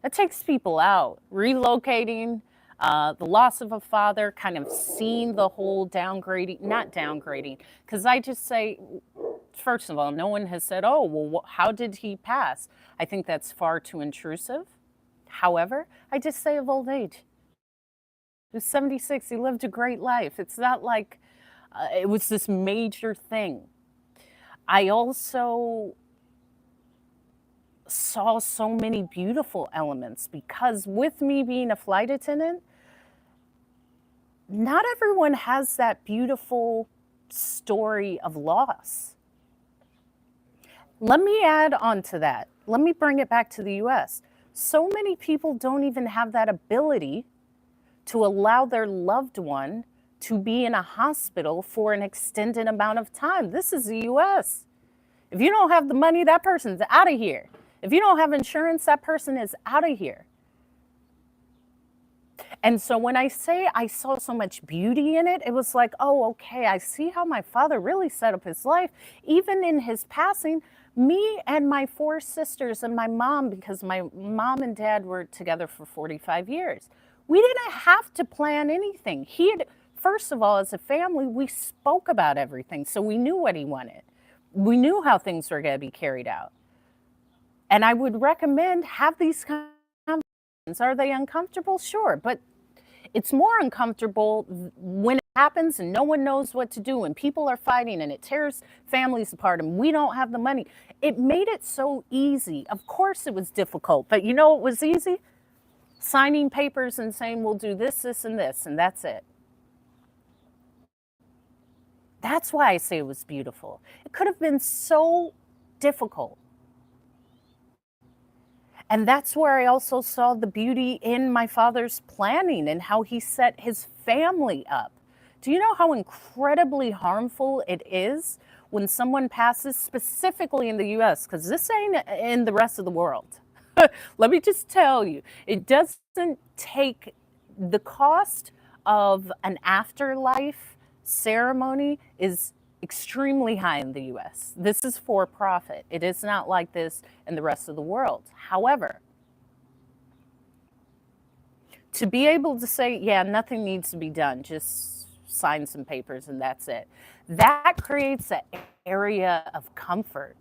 That takes people out. Relocating, the loss of a father, kind of seeing the whole downgrading, not downgrading, because I just say, first of all, no one has said, oh, well, how did he pass? I think that's far too intrusive. However, I just say of old age. He was 76. He lived a great life. It's not like it was this major thing. I also saw so many beautiful elements because with me being a flight attendant, not everyone has that beautiful story of loss. Let me add on to that. Let me bring it back to the US. So many people don't even have that ability to allow their loved one to be in a hospital for an extended amount of time. This is the US. If you don't have the money, that person's out of here. If you don't have insurance, that person is out of here. And so when I say I saw so much beauty in it, it was like, oh, okay, I see how my father really set up his life. Even in his passing, me and my 4 sisters and my mom, because my mom and dad were together for 45 years. We didn't have to plan anything. First of all, as a family, we spoke about everything. So we knew what he wanted. We knew how things were going to be carried out. And I would recommend have these conversations. Are they uncomfortable? Sure. But it's more uncomfortable when it happens and no one knows what to do and people are fighting and it tears families apart and we don't have the money. It made it so easy. Of course it was difficult, but you know what was easy? Signing papers and saying, we'll do this, this, and this, and that's it. That's why I say it was beautiful. It could have been so difficult. And that's where I also saw the beauty in my father's planning and how he set his family up. Do you know how incredibly harmful it is when someone passes, specifically in the US, because this ain't in the rest of the world. Let me just tell you, it doesn't take the cost of an afterlife ceremony is extremely high in the US. This is for profit. It is not like this in the rest of the world. However, to be able to say, yeah, nothing needs to be done, just sign some papers and that's it, that creates an area of comfort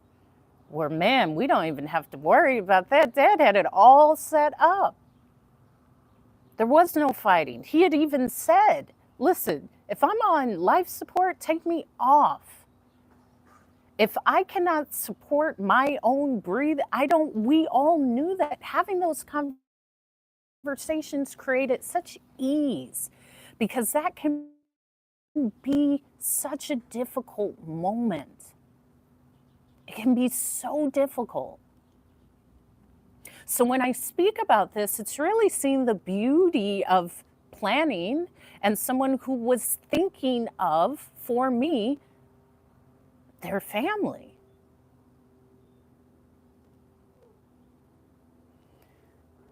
where, man, we don't even have to worry about that. Dad had it all set up. There was no fighting. He had even said, listen, if I'm on life support, take me off. If I cannot support my own breathing, we all knew that. Having those conversations created such ease because that can be such a difficult moment. It can be so difficult. So when I speak about this, it's really seeing the beauty of planning and someone who was thinking of, for me, their family.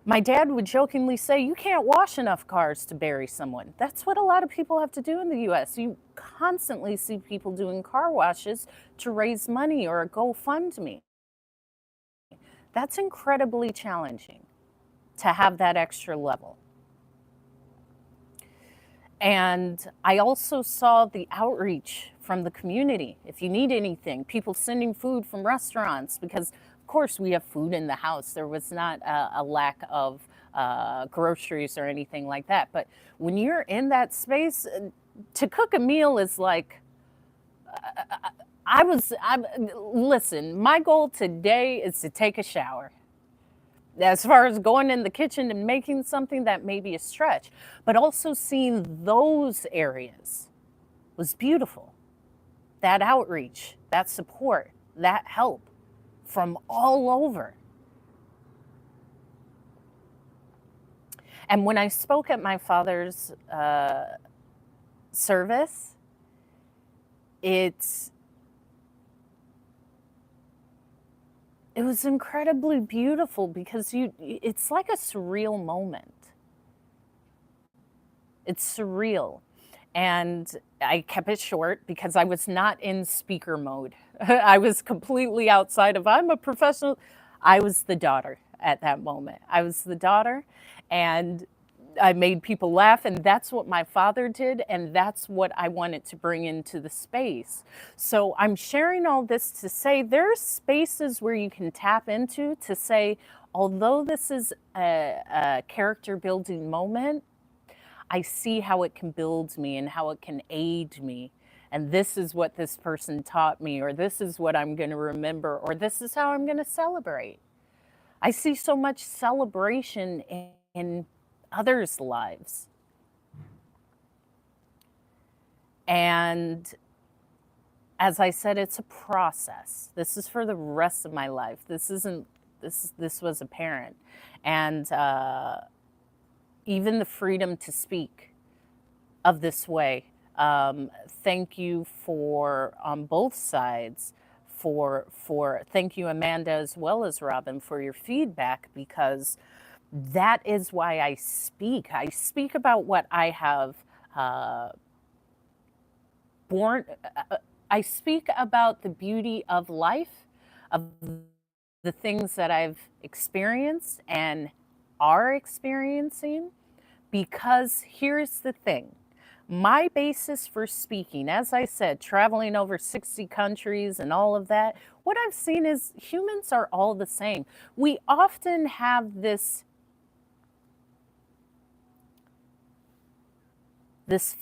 My dad would jokingly say, you can't wash enough cars to bury someone. That's what a lot of people have to do in the US. You constantly see people doing car washes to raise money or a GoFundMe. That's incredibly challenging to have that extra level. And I also saw the outreach from the community. If you need anything, people sending food from restaurants, because of course we have food in the house. There was not a lack of groceries or anything like that. But when you're in that space, to cook a meal is like, listen, my goal today is to take a shower. As far as going in the kitchen and making something, that may be a stretch, but also seeing those areas was beautiful. That outreach, that support, that help from all over. And when I spoke at my father's service, it was incredibly beautiful because it's like a surreal moment. It's surreal. And I kept it short because I was not in speaker mode. I was completely outside of, I'm a professional. I was the daughter at that moment. I was the daughter, and I made people laugh, and that's what my father did, and that's what I wanted to bring into the space. So I'm sharing all this to say there's spaces where you can tap into to say, although this is a character building moment, I see how it can build me and how it can aid me. And this is what this person taught me, or this is what I'm going to remember, or this is how I'm going to celebrate. I see so much celebration in others' lives. And as I said, it's a process. This is for the rest of my life. This was a parent. And even the freedom to speak of this way. Thank you for, on both sides, thank you, Amanda, as well as Robin, for your feedback, because that is why I speak. I speak about what I have I speak about the beauty of life, of the things that I've experienced and are experiencing, because here's the thing. My basis for speaking, as I said, traveling over 60 countries and all of that, what I've seen is humans are all the same. We often have this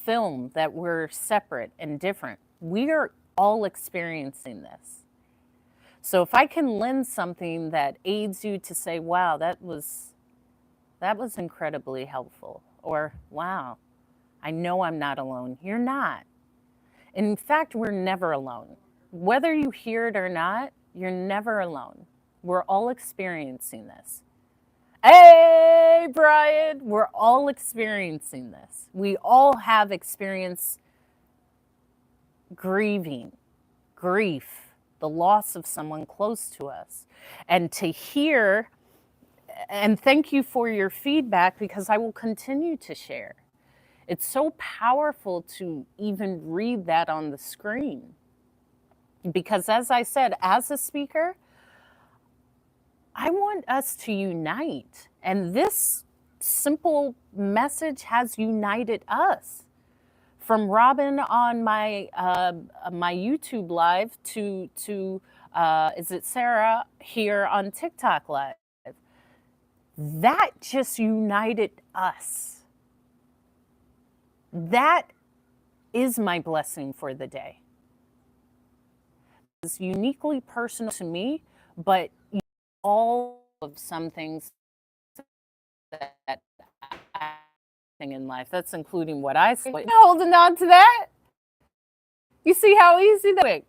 film that we're separate and different. We are all experiencing this. So if I can lend something that aids you to say, wow, that was incredibly helpful, or wow, I know I'm not alone. You're not. In fact, we're never alone. Whether you hear it or not, you're never alone. We're all experiencing this. Hey, Brian, we're all experiencing this. We all have experienced grieving, grief, the loss of someone close to us. And to hear, and thank you for your feedback, because I will continue to share. It's so powerful to even read that on the screen. Because as I said, as a speaker, I want us to unite. And this simple message has united us. From Robin on my my YouTube live to is it Sarah here on TikTok live? That just united us. That is my blessing for the day. It's uniquely personal to me, but all of some things that I think in life, that's including what I say. Holding on to that. You see how easy that is?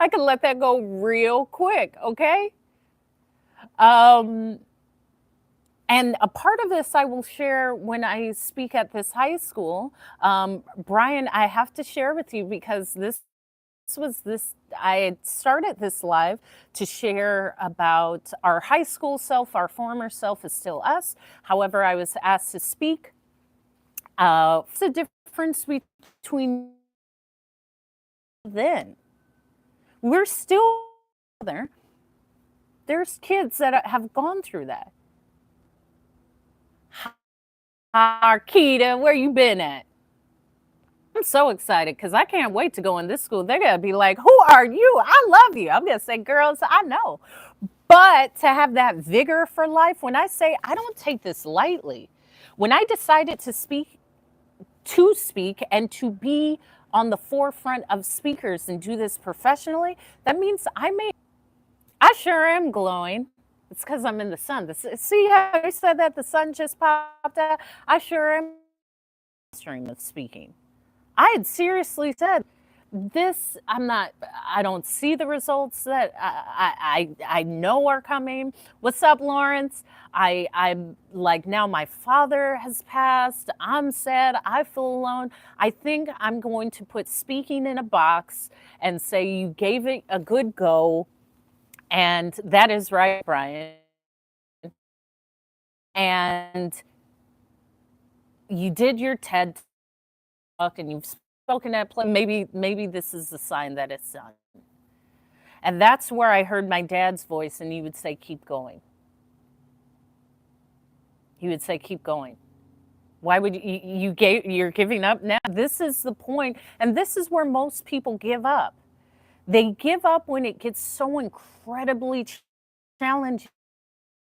I can let that go real quick, okay? And a part of this I will share when I speak at this high school. Brian, I have to share with you, because this I had started this live to share about our high school self. Our former self is still us. However, I was asked to speak. What's the difference between then? We're still there. There's kids that have gone through that. Arkita, where you been at? I'm so excited because I can't wait to go in this school. They're gonna be like, "Who are you? I love you." I'm gonna say, "Girls, I know." But to have that vigor for life, when I say I don't take this lightly, when I decided to speak and to be on the forefront of speakers and do this professionally, that means I sure am glowing. It's because I'm in the sun. See how I said that the sun just popped out? I sure am stream of speaking. I had seriously said this. I don't see the results that I know are coming. What's up, Lawrence? I'm like, now my father has passed. I'm sad. I feel alone. I think I'm going to put speaking in a box and say you gave it a good go. And that is right, Brian. And you did your TED talk and you've spoken at play. Maybe this is the sign that it's done. And that's where I heard my dad's voice, and he would say, "Keep going." He would say, "Keep going." Why would you're giving up now? This is the point, and this is where most people give up. They give up when it gets so incredibly challenging.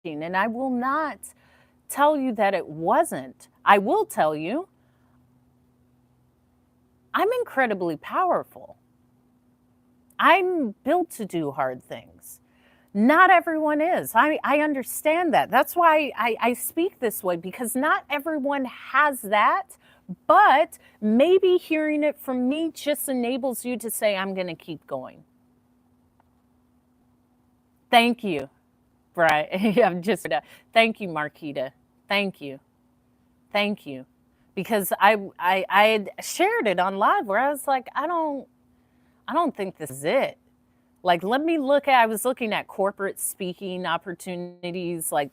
And I will not tell you that it wasn't. I will tell you, I'm incredibly powerful. I'm built to do hard things. Not everyone is. I understand that. That's why I speak this way, because not everyone has that. But maybe hearing it from me just enables you to say, I'm going to keep going. Thank you, Brian. Thank you, Marquita. Thank you. Thank you. Because I had shared it on live where I was like, I don't think this is it. Like, I was looking at corporate speaking opportunities, like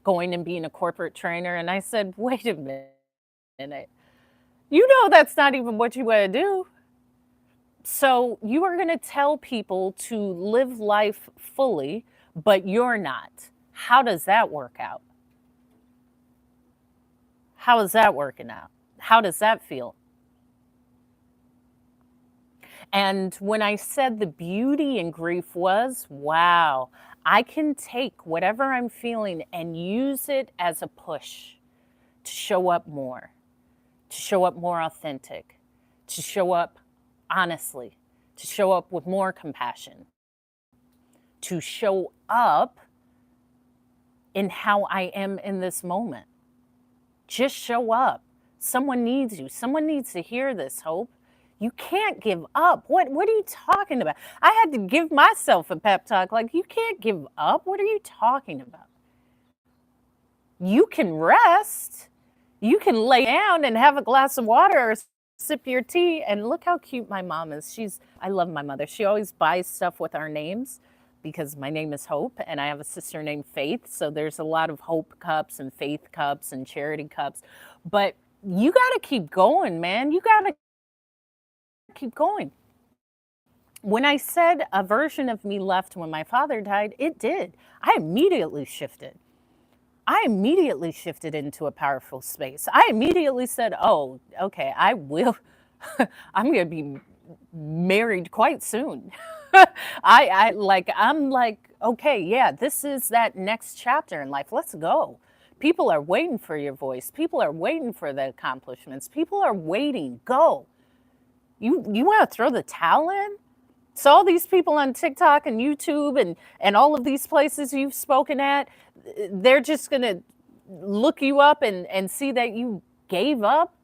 going and being a corporate trainer. And I said, wait a minute. You know, that's not even what you want to do. So you are going to tell people to live life fully, but you're not. How does that work out? How is that working out? How does that feel? And when I said the beauty in grief was, wow, I can take whatever I'm feeling and use it as a push to show up more authentic, to show up honestly, to show up with more compassion, to show up in how I am in this moment. Just show up. Someone needs you. Someone needs to hear this, Hope. You can't give up. What are you talking about? I had to give myself a pep talk. Like, you can't give up. What are you talking about? You can rest. You can lay down and have a glass of water or sip your tea. And look how cute my mom is. I love my mother. She always buys stuff with our names because my name is Hope and I have a sister named Faith. So there's a lot of Hope cups and Faith cups and charity cups. But you got to keep going, man. You got to keep going. When I said a version of me left when my father died, it did. I immediately shifted into a powerful space. I immediately said, oh, okay, I will. I'm going to be married quite soon. I'm like, okay, yeah, this is that next chapter in life. Let's go. People are waiting for your voice. People are waiting for the accomplishments. People are waiting. Go. You want to throw the towel in? So all these people on TikTok and YouTube and all of these places you've spoken at, they're just going to look you up and see that you gave up.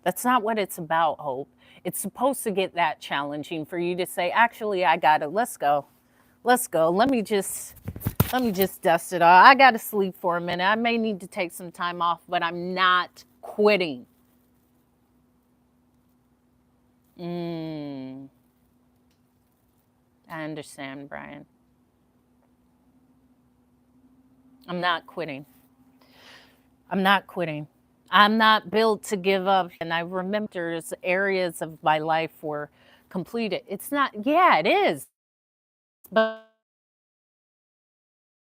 That's not what it's about, Hope. It's supposed to get that challenging for you to say, actually, I got it. Let's go. Let's go. Let me just dust it off. I got to sleep for a minute. I may need to take some time off, but I'm not quitting. Mm, I understand, Brian. I'm not quitting. I'm not quitting. I'm not built to give up. And I remember there's areas of my life were completed. It's not, yeah, it is. But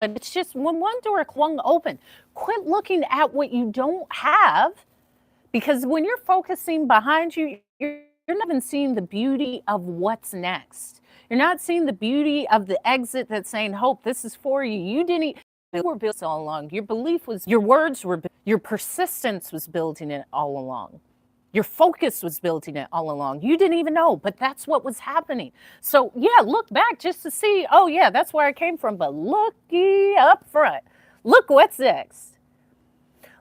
it's just when one door clung open, quit looking at what you don't have, because when you're focusing behind you, you're not even seeing the beauty of what's next. You're not seeing the beauty of the exit that's saying, Hope, this is for you. You were built all along. Your belief was, your words were, your persistence was building it all along. Your focus was building it all along. You didn't even know, but that's what was happening. So, yeah, look back just to see, oh, yeah, that's where I came from. But looky up front. Look what's next.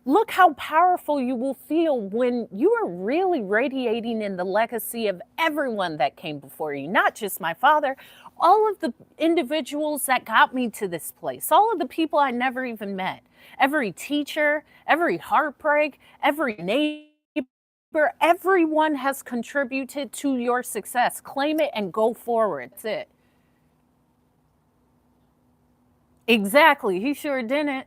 Look how powerful you will feel when you are really radiating in the legacy of everyone that came before you, not just my father, all of the individuals that got me to this place, all of the people I never even met, every teacher, every heartbreak, every neighbor, everyone has contributed to your success. Claim it and go forward. That's it. Exactly. He sure didn't.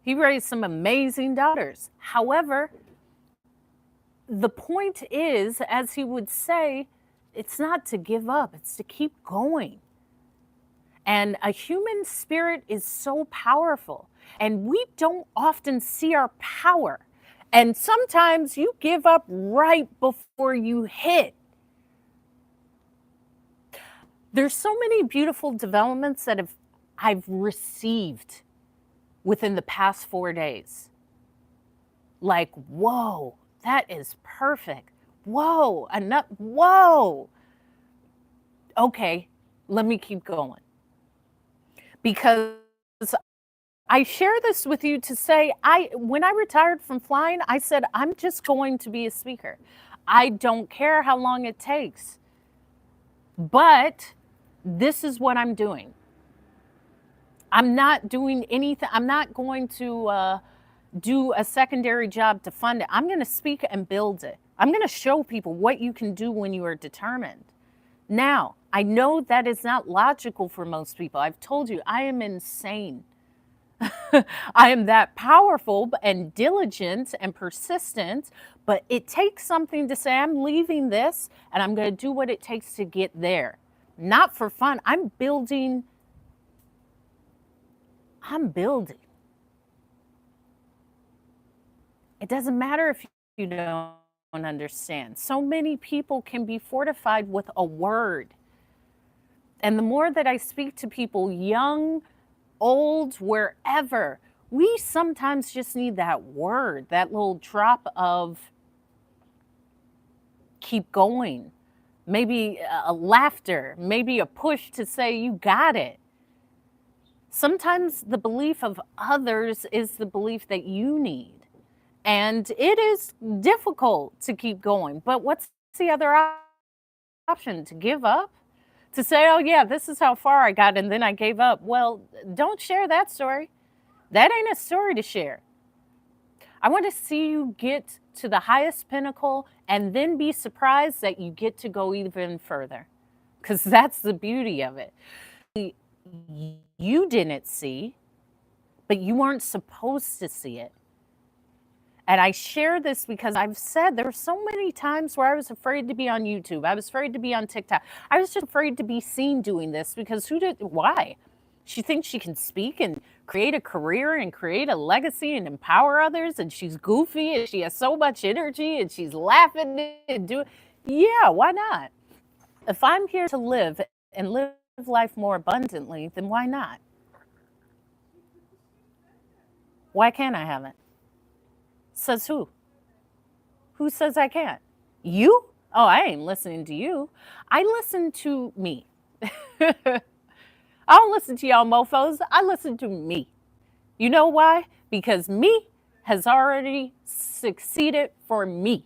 He raised some amazing daughters. However, the point is, as he would say, it's not to give up, it's to keep going. And a human spirit is so powerful, and we don't often see our power. And sometimes you give up right before you hit. There's so many beautiful developments that I've received within the past 4 days. Like, whoa, that is perfect. Whoa, enough. Whoa. Okay, let me keep going. Because I share this with you to say, when I retired from flying, I said, I'm just going to be a speaker. I don't care how long it takes, but this is what I'm doing. I'm not doing anything. I'm not going to do a secondary job to fund it. I'm going to speak and build it. I'm going to show people what you can do when you are determined. Now, I know that is not logical for most people. I've told you, I am insane. I am that powerful and diligent and persistent, but it takes something to say, I'm leaving this and I'm going to do what it takes to get there. Not for fun. I'm building. It doesn't matter if you don't understand. So many people can be fortified with a word. And the more that I speak to people, young, old, wherever, we sometimes just need that word, that little drop of keep going, maybe a laughter, maybe a push to say, you got it. Sometimes the belief of others is the belief that you need. And it is difficult to keep going. But what's the other option? To give up? To say, oh, yeah, this is how far I got and then I gave up. Well, don't share that story. That ain't a story to share. I want to see you get to the highest pinnacle and then be surprised that you get to go even further. Because that's the beauty of it. You didn't see, but you weren't supposed to see it. And I share this because I've said there were so many times where I was afraid to be on YouTube. I was afraid to be on TikTok. I was just afraid to be seen doing this because why? She thinks she can speak and create a career and create a legacy and empower others. And she's goofy and she has so much energy and she's laughing and doing. Yeah, why not? If I'm here to live and live life more abundantly, then why not? Why can't I have it? Says who? Who says I can't? You? Oh, I ain't listening to you. I listen to me. I don't listen to y'all mofos. I listen to me. You know why? Because me has already succeeded for me.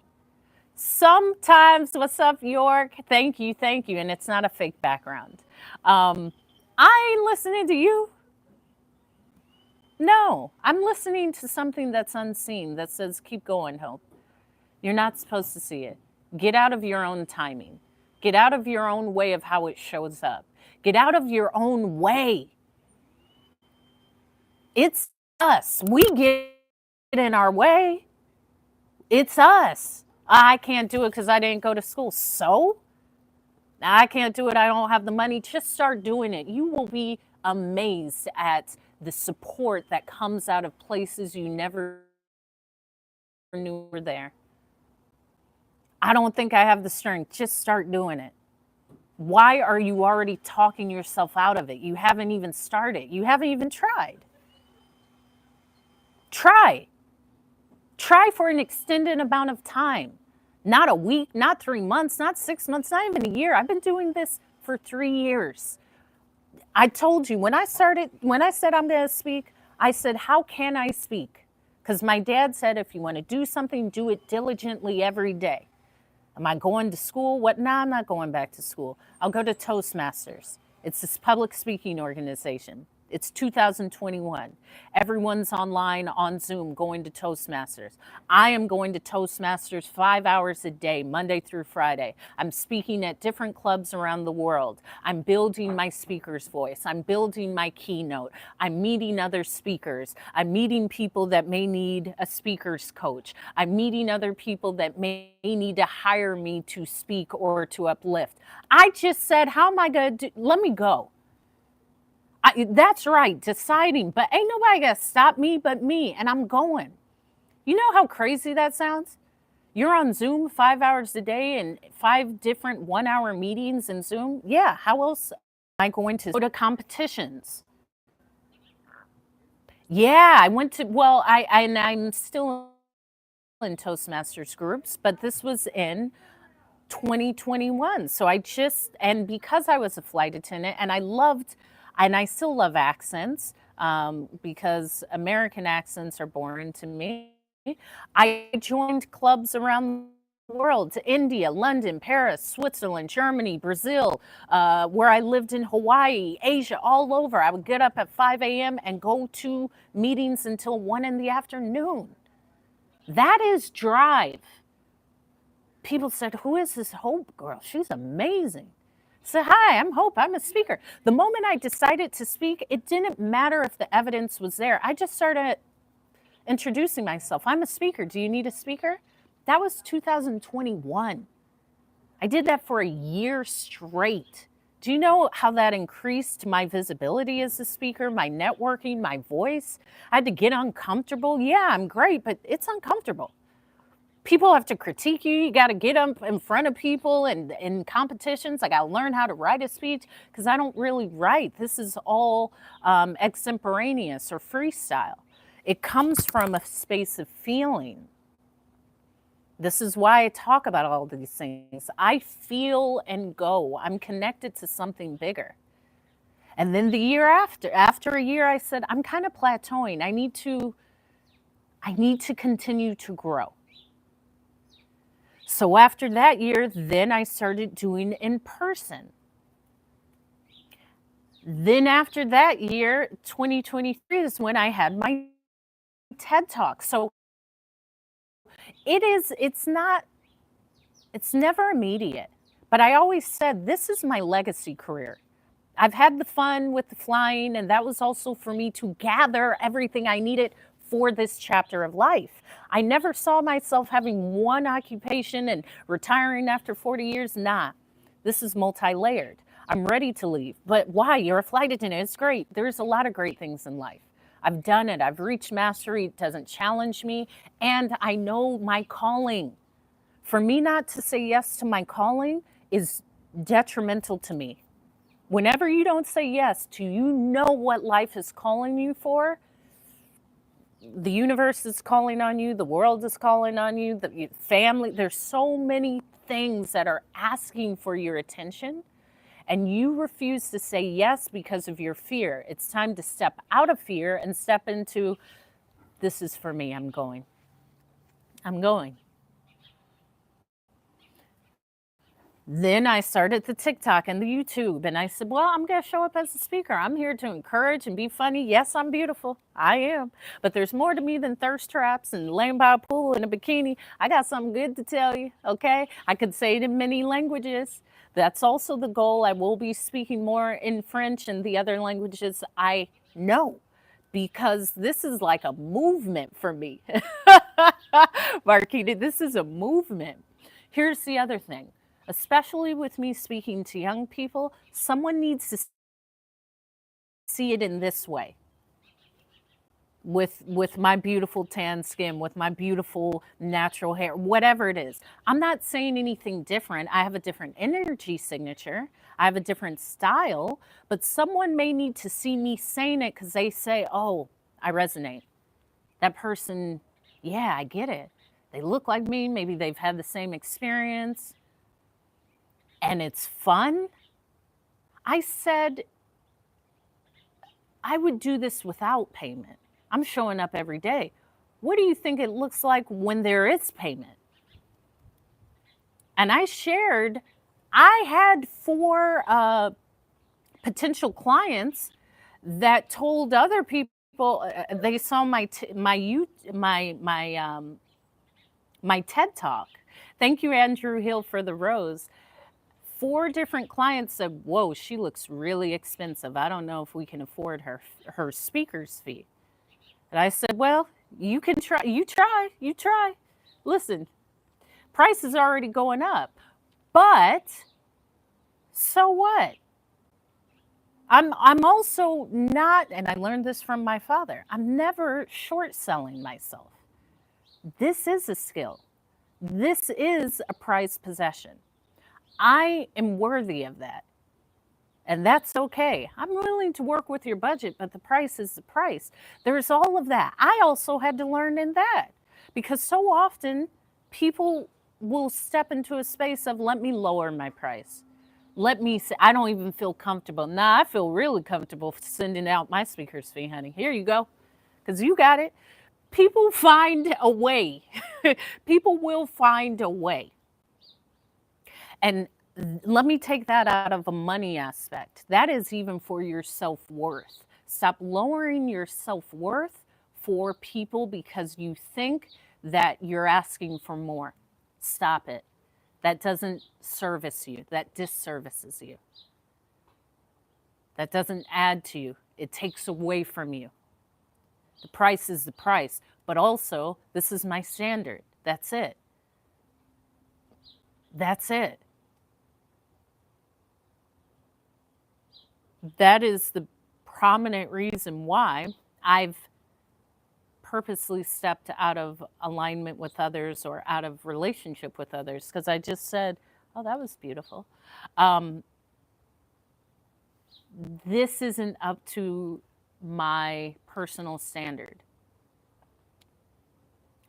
Sometimes, what's up, York? Thank you, thank you. And it's not a fake background. I ain't listening to you. No, I'm listening to something that's unseen that says, keep going, Hope. You're not supposed to see it. Get out of your own timing. Get out of your own way of how it shows up. Get out of your own way. It's us. We get in our way. It's us. I can't do it because I didn't go to school. So I can't do it. I don't have the money. Just start doing it. You will be amazed at the support that comes out of places you never knew were there. I don't think I have the strength. Just start doing it. Why are you already talking yourself out of it? You haven't even started. You haven't even tried. Try. Try for an extended amount of time. Not a week, not 3 months, not 6 months, not even a year. I've been doing this for 3 years. I told you when I said I'm going to speak, I said, how can I speak? Because my dad said, if you want to do something, do it diligently every day. Am I going to school? What? No, I'm not going back to school. I'll go to Toastmasters. It's this public speaking organization. It's 2021. Everyone's online on Zoom going to Toastmasters. I am going to Toastmasters 5 hours a day, Monday through Friday. I'm speaking at different clubs around the world. I'm building my speaker's voice. I'm building my keynote. I'm meeting other speakers. I'm meeting people that may need a speaker's coach. I'm meeting other people that may need to hire me to speak or to uplift. I just said, how am I going to do? Let me go. That's right, deciding, but ain't nobody gonna stop me but me, and I'm going. You know how crazy that sounds? You're on Zoom 5 hours a day and 5 different 1-hour meetings in Zoom? Yeah, how else am I going to go to competitions? Yeah, I went to, well, I'm still in Toastmasters groups, but this was in 2021. So and because I was a flight attendant and I still love accents because American accents are boring to me. I joined clubs around the world to India, London, Paris, Switzerland, Germany, Brazil, where I lived in Hawaii, Asia, all over. I would get up at 5 a.m. and go to meetings until 1 in the afternoon. That is drive. People said, who is this Hope girl? She's amazing. So, hi, I'm Hope. I'm a speaker. The moment I decided to speak, it didn't matter if the evidence was there. I just started introducing myself. I'm a speaker. Do you need a speaker? That was 2021. I did that for a year straight. Do you know how that increased my visibility as a speaker, my networking, my voice? I had to get uncomfortable. Yeah, I'm great, but it's uncomfortable. People have to critique you. You got to get up in front of people and in competitions. I got to learn how to write a speech because I don't really write. This is all extemporaneous or freestyle. It comes from a space of feeling. This is why I talk about all these things. I feel and go. I'm connected to something bigger. And then the year after a year, I said, I'm kind of plateauing. I need to continue to grow. So after that year, then I started doing in person. Then after that year, 2023 is when I had my TED Talk. So it's never immediate. But I always said, this is my legacy career. I've had the fun with the flying, and that was also for me to gather everything I needed for this chapter of life. I never saw myself having one occupation and retiring after 40 years. Nah, this is multi-layered. I'm ready to leave. But why? You're a flight attendant. It's great. There's a lot of great things in life. I've done it. I've reached mastery. It doesn't challenge me. And I know my calling. For me not to say yes to my calling is detrimental to me. Whenever you don't say yes to, you know what life is calling you for, the universe is calling on you, the world is calling on you, the family, there's so many things that are asking for your attention, and you refuse to say yes because of your fear. It's time to step out of fear and step into, this is for me, I'm going. I'm going. Then I started the TikTok and the YouTube, and I said, well, I'm going to show up as a speaker. I'm here to encourage and be funny. Yes, I'm beautiful. I am. But there's more to me than thirst traps and laying by a pool in a bikini. I got something good to tell you, okay? I could say it in many languages. That's also the goal. I will be speaking more in French and the other languages I know, because this is like a movement for me. Marquita, this is a movement. Here's the other thing, especially with me speaking to young people, someone needs to see it in this way. With my beautiful tan skin, with my beautiful natural hair, whatever it is. I'm not saying anything different. I have a different energy signature. I have a different style, but someone may need to see me saying it because they say, oh, I resonate. That person, yeah, I get it. They look like me. Maybe they've had the same experience and it's fun. I said I would do this without payment. I'm showing up every day. What do you think it looks like when there is payment? And I shared, I had 4 potential clients that told other people, they saw my TED Talk. Thank you, Andrew Hill, for the rose. 4 different clients said, whoa, she looks really expensive. I don't know if we can afford her speaker's fee. And I said, well, you can try, you try. Listen, price is already going up, but so what? I'm also not, and I learned this from my father, I'm never short selling myself. This is a skill. This is a prized possession. I am worthy of that. And that's okay. I'm willing to work with your budget, but the price is the price. There's all of that. I also had to learn in that, because so often people will step into a space of, let me lower my price. Let me say, I don't even feel comfortable. Nah, I feel really comfortable sending out my speaker's fee, honey. Here you go, because you got it. People find a way. People will find a way. And let me take that out of a money aspect. That is even for your self-worth. Stop lowering your self-worth for people because you think that you're asking for more. Stop it. That doesn't service you. That disservices you. That doesn't add to you. It takes away from you. The price is the price, but also this is my standard. That's it. That's it. That is the prominent reason why I've purposely stepped out of alignment with others or out of relationship with others, because I just said, oh, that was beautiful. This isn't up to my personal standard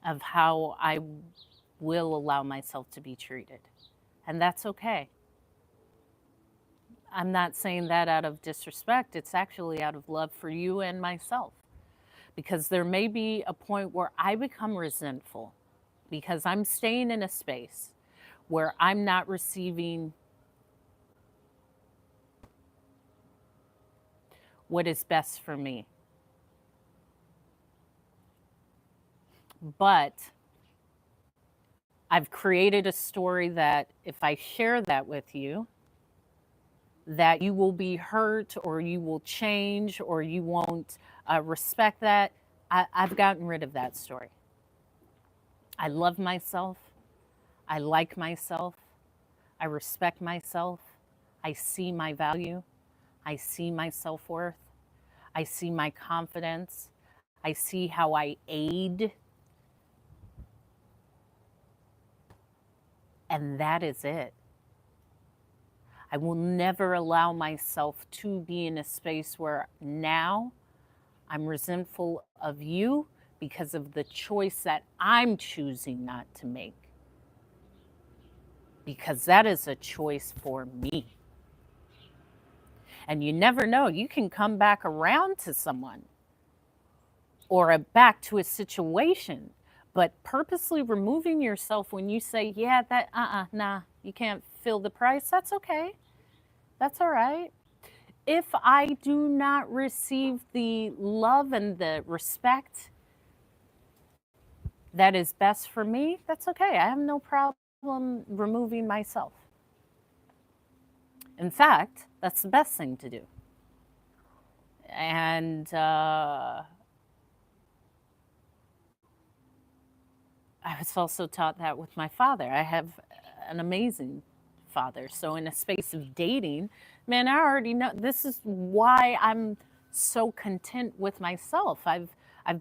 of how I will allow myself to be treated. And that's okay. I'm not saying that out of disrespect. It's actually out of love for you and myself. Because there may be a point where I become resentful because I'm staying in a space where I'm not receiving what is best for me. But I've created a story that if I share that with you, that you will be hurt or you will change or you won't respect that. I've gotten rid of that story. I love myself. I like myself. I respect myself. I see my value. I see my self-worth. I see my confidence. I see how I aid. And that is it. I will never allow myself to be in a space where now I'm resentful of you because of the choice that I'm choosing not to make. Because that is a choice for me. And you never know, you can come back around to someone or back to a situation, but purposely removing yourself when you say, yeah, that, nah, you can't feel the price, that's okay. That's all right. If I do not receive the love and the respect that is best for me, that's okay. I have no problem removing myself. In fact, that's the best thing to do. And I was also taught that with my father. I have an amazing father. So, in a space of dating, man, I already know this is why I'm so content with myself. I've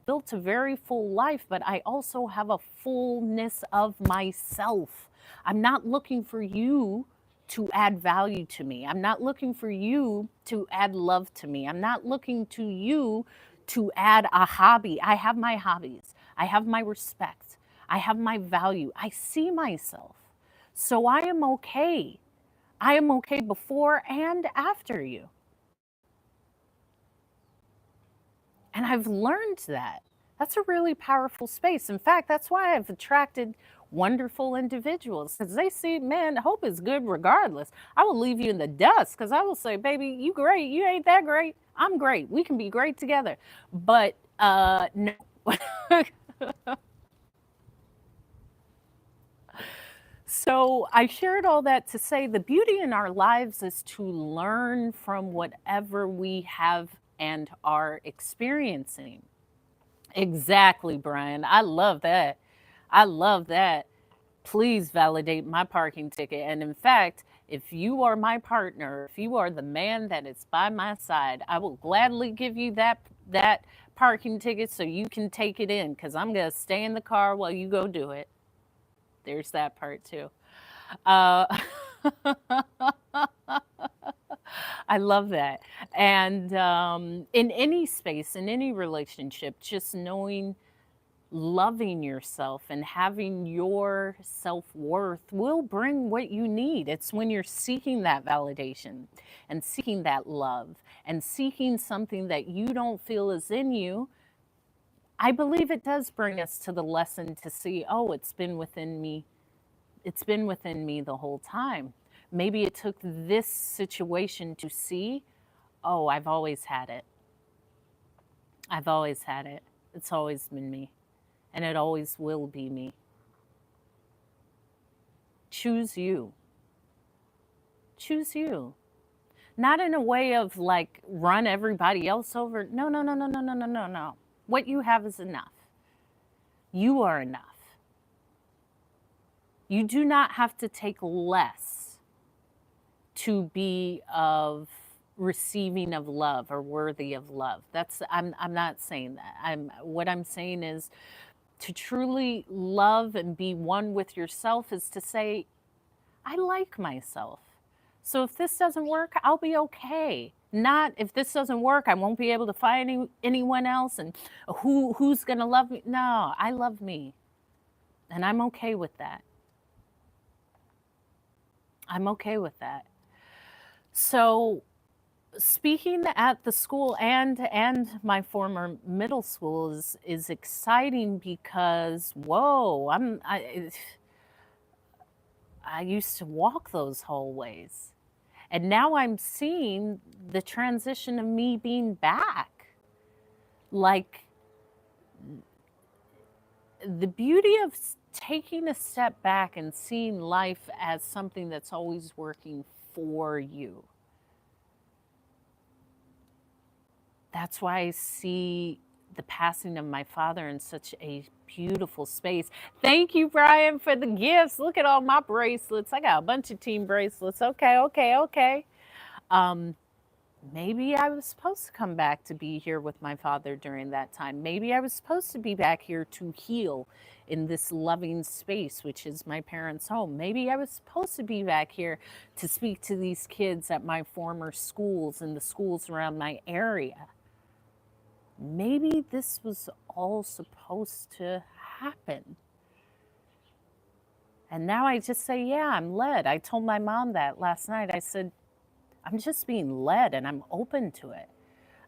built a very full life, but I also have a fullness of myself. I'm not looking for you to add value to me. I'm not looking for you to add love to me. I'm not looking to you to add a hobby. I have my hobbies. I have my respect. I have my value. I see myself. So I am okay. I am okay before and after you. And I've learned that. That's a really powerful space. In fact, that's why I've attracted wonderful individuals because they see, man, hope is good regardless. I will leave you in the dust because I will say, baby, you great. You ain't that great. I'm great. We can be great together. But no. So I shared all that to say the beauty in our lives is to learn from whatever we have and are experiencing. Exactly, Brian. I love that. I love that. Please validate my parking ticket. And in fact, if you are my partner, if you are the man that is by my side, I will gladly give you that parking ticket so you can take it in because I'm going to stay in the car while you go do it. There's that part too. Uh, I love that. And in any space, in any relationship, just knowing, loving yourself and having your self worth will bring what you need. It's when you're seeking that validation and seeking that love and seeking something that you don't feel is in you. I believe it does bring us to the lesson to see, oh, it's been within me. It's been within me the whole time. Maybe it took this situation to see, oh, I've always had it. I've always had it. It's always been me. And it always will be me. Choose you. Choose you. Not in a way of like run everybody else over. No, no, no, no, no, no, no, no, no. What you have is enough. You are enough. You do not have to take less to be of receiving of love or worthy of love. I'm not saying that. What I'm saying is to truly love and be one with yourself is to say, I like myself. So if this doesn't work, I'll be okay. Not if this doesn't work, I won't be able to find anyone else and who's going to love me. No, I love me. And I'm okay with that. I'm okay with that. So speaking at the school and my former middle school is exciting because whoa, I used to walk those hallways. And now I'm seeing the transition of me being back. Like the beauty of taking a step back and seeing life as something that's always working for you. That's why I see the passing of my father in such a beautiful space. Thank you, Brian, for the gifts. Look at all my bracelets. I got a bunch of team bracelets. Okay, okay, okay. Maybe I was supposed to come back to be here with my father during that time. Maybe I was supposed to be back here to heal in this loving space, which is my parents' home. Maybe I was supposed to be back here to speak to these kids at my former schools and the schools around my area. Maybe this was all supposed to happen. And now I just say, yeah, I'm led. I told my mom that last night. I said, I'm just being led and I'm open to it.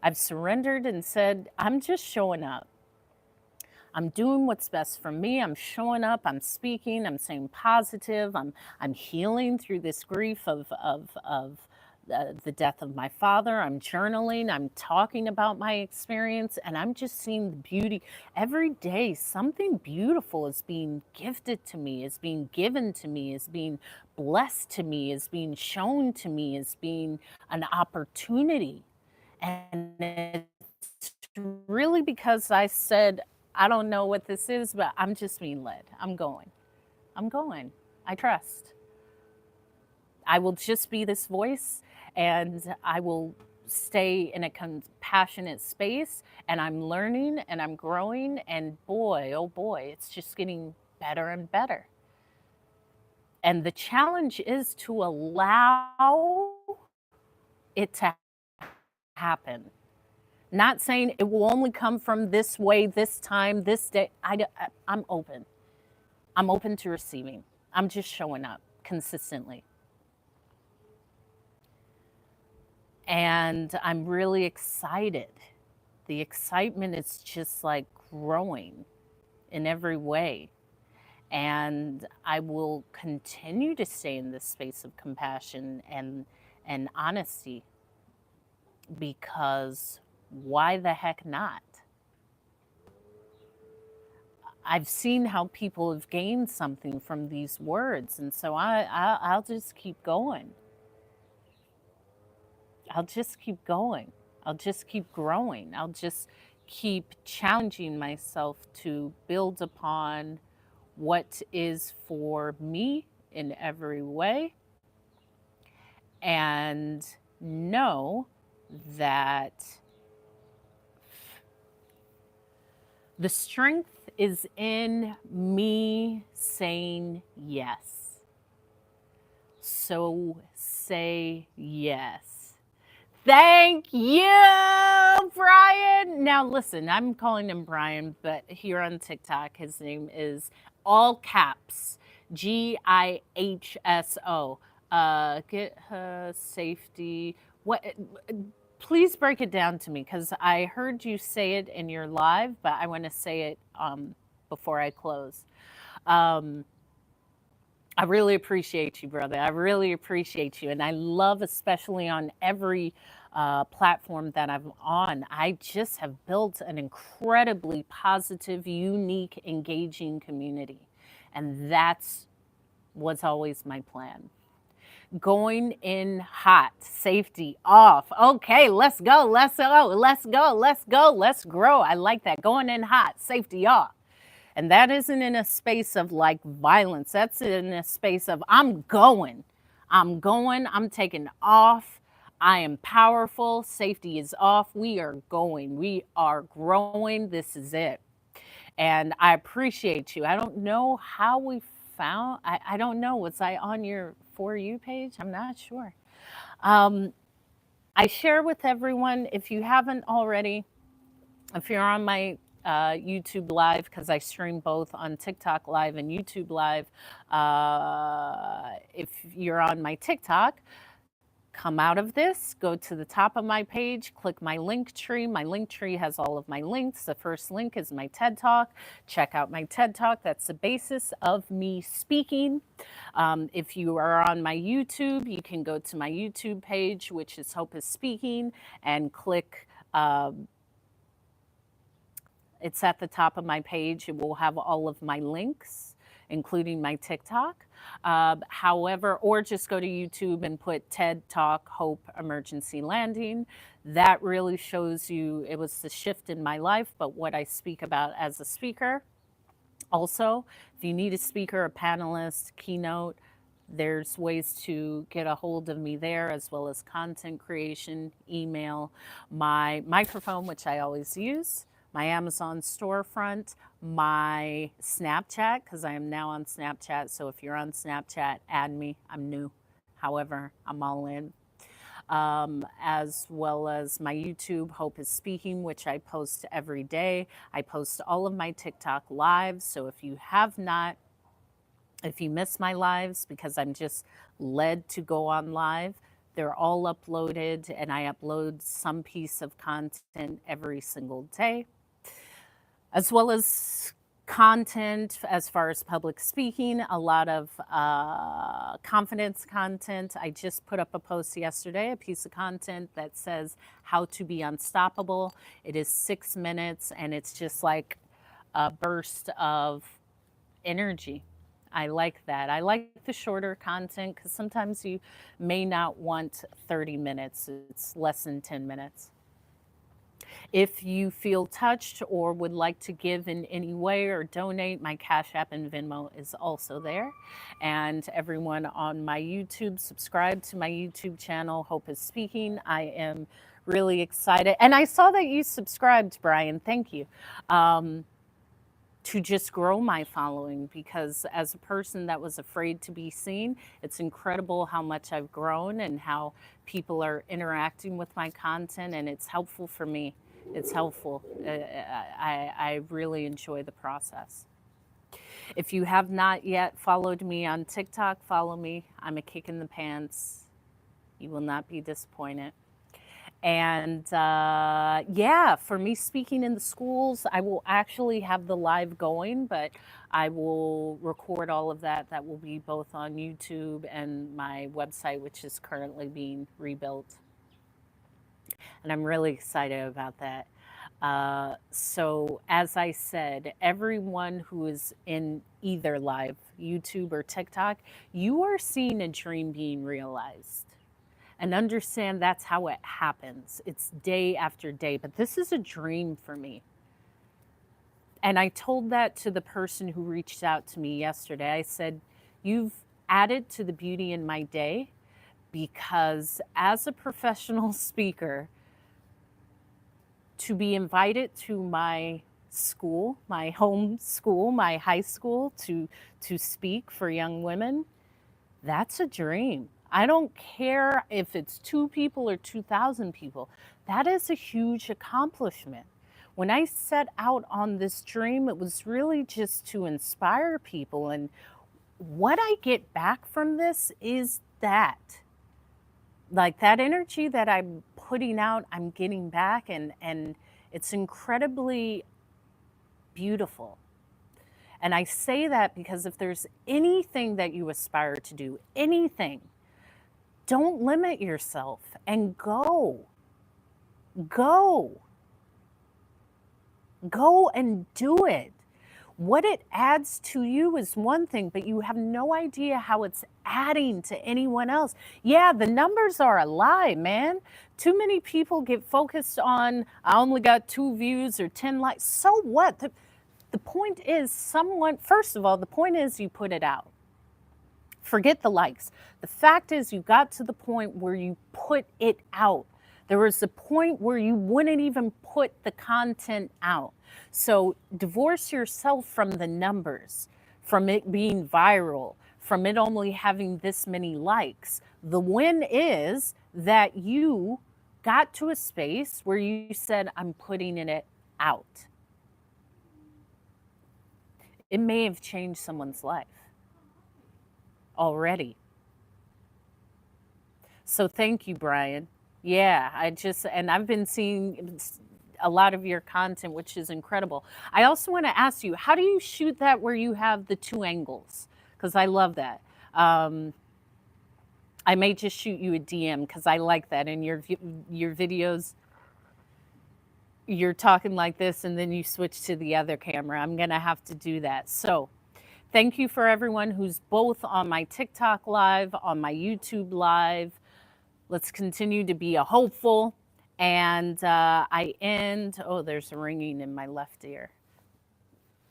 I've surrendered and said, I'm just showing up. I'm doing what's best for me. I'm showing up, I'm speaking, I'm saying positive, I'm healing through this grief of the death of my father. I'm journaling, I'm talking about my experience, and I'm just seeing the beauty. Every day, something beautiful is being gifted to me, is being given to me, is being blessed to me, is being shown to me, is being an opportunity. And it's really because I said, I don't know what this is, but I'm just being led. I'm going. I'm going. I trust. I will just be this voice, and I will stay in a compassionate space, and I'm learning and I'm growing, and boy, oh boy, it's just getting better and better. And the challenge is to allow it to happen. Not saying it will only come from this way, this time, this day. I'm open. I'm open to receiving. I'm just showing up consistently. And I'm really excited. The excitement is just like growing in every way. And I will continue to stay in this space of compassion and honesty, because why the heck not? I've seen how people have gained something from these words, and so I'll just keep going. I'll just keep going. I'll just keep growing. I'll just keep challenging myself to build upon what is for me in every way, and know that the strength is in me saying yes. So say yes. Thank you, Brian. Now, listen, I'm calling him Brian, but here on TikTok, his name is all caps GIHSO. Get her safety. What? Please break it down to me, because I heard you say it in your live, but I want to say it before I close. Um, I really appreciate you, brother. I really appreciate you. And I love, especially on every platform that I'm on, I just have built an incredibly positive, unique, engaging community. And that's was always my plan. Going in hot, safety off. Okay, let's go, let's go, let's go, let's go, let's grow. I like that. Going in hot, safety off. And that isn't in a space of like violence. That's in a space of I'm going, I'm taking off. I am powerful. Safety is off. We are going. We are growing. This is it. And I appreciate you. I don't know how we found, I don't know. Was I on your For You page? I'm not sure. Um, I share with everyone, if you haven't already, if you're on my YouTube Live, because I stream both on TikTok Live and YouTube Live, if you're on my TikTok, come out of this, go to the top of my page, click my link tree. My link tree has all of my links. The first link is my TED Talk. Check out my TED Talk. That's the basis of me speaking. If you are on my YouTube, you can go to my YouTube page, which is Hope is Speaking, and click. It's at the top of my page. It will have all of my links, including my TikTok. However, or just go to YouTube and put TED Talk Hope Emergency Landing. That really shows you it was the shift in my life, but what I speak about as a speaker. Also, if you need a speaker, a panelist, keynote, there's ways to get a hold of me there, as well as content creation, email, my microphone, which I always use, my Amazon storefront, my Snapchat, because I am now on Snapchat. So if you're on Snapchat, add me. I'm new. However, I'm all in. As well as my YouTube, Hope is Speaking, which I post every day. I post all of my TikTok lives. So if you have not, if you miss my lives, because I'm just led to go on live, they're all uploaded, and I upload some piece of content every single day. as well as content as far as public speaking, a lot of confidence content. I just put up a post yesterday, a piece of content that says how to be unstoppable. It is 6 minutes and it's just like a burst of energy. I like that. I like the shorter content because sometimes you may not want 30 minutes, it's less than 10 minutes. If you feel touched or would like to give in any way or donate, my Cash App and Venmo is also there. And everyone on my YouTube, subscribe to my YouTube channel, Hope is Speaking. I am really excited. And I saw that you subscribed, Brian. Thank you. To just grow my following, because as a person that was afraid to be seen, it's incredible how much I've grown and how people are interacting with my content, and it's helpful for me. It's helpful. I really enjoy the process. If you have not yet followed me on TikTok, follow me. I'm a kick in the pants. You will not be disappointed. And yeah, for me speaking in the schools, I will actually have the live going, but I will record all of that. That will be both on YouTube and my website, which is currently being rebuilt. And I'm really excited about that. So as I said, everyone who is in either live YouTube or TikTok, you are seeing a dream being realized. And understand that's how it happens. It's day after day, but this is a dream for me. And I told that to the person who reached out to me yesterday. I said, you've added to the beauty in my day, because as a professional speaker, to be invited to my school, my home school, my high school, to speak for young women, that's a dream. I don't care if it's 2 people or 2,000 people. That is a huge accomplishment. When I set out on this dream, it was really just to inspire people. And what I get back from this is that. Like that energy that I'm putting out, I'm getting back, and it's incredibly beautiful. And I say that because if there's anything that you aspire to do, anything, don't limit yourself and go. Go and do it. What it adds to you is one thing, but you have no idea how it's adding to anyone else. Yeah, the numbers are a lie, man. Too many people get focused on, I only got 2 views or 10 likes. So what? The point is first of all, the point is you put it out. Forget the likes. The fact is you got to the point where you put it out. There was a point where you wouldn't even put the content out. So divorce yourself from the numbers, from it being viral, from it only having this many likes. The win is that you got to a space where you said, I'm putting it out. It may have changed someone's life already. So thank you, Brian. Yeah, and I've been seeing a lot of your content, which is incredible. I also want to ask you, how do you shoot that where you have the 2 angles? Because I love that. I may just shoot you a DM because I like that. In your videos, you're talking like this and then you switch to the other camera. I'm going to have to do that. So thank you for everyone who's both on my TikTok live, on my YouTube live. Let's continue to be a hopeful. And I end, there's a ringing in my left ear.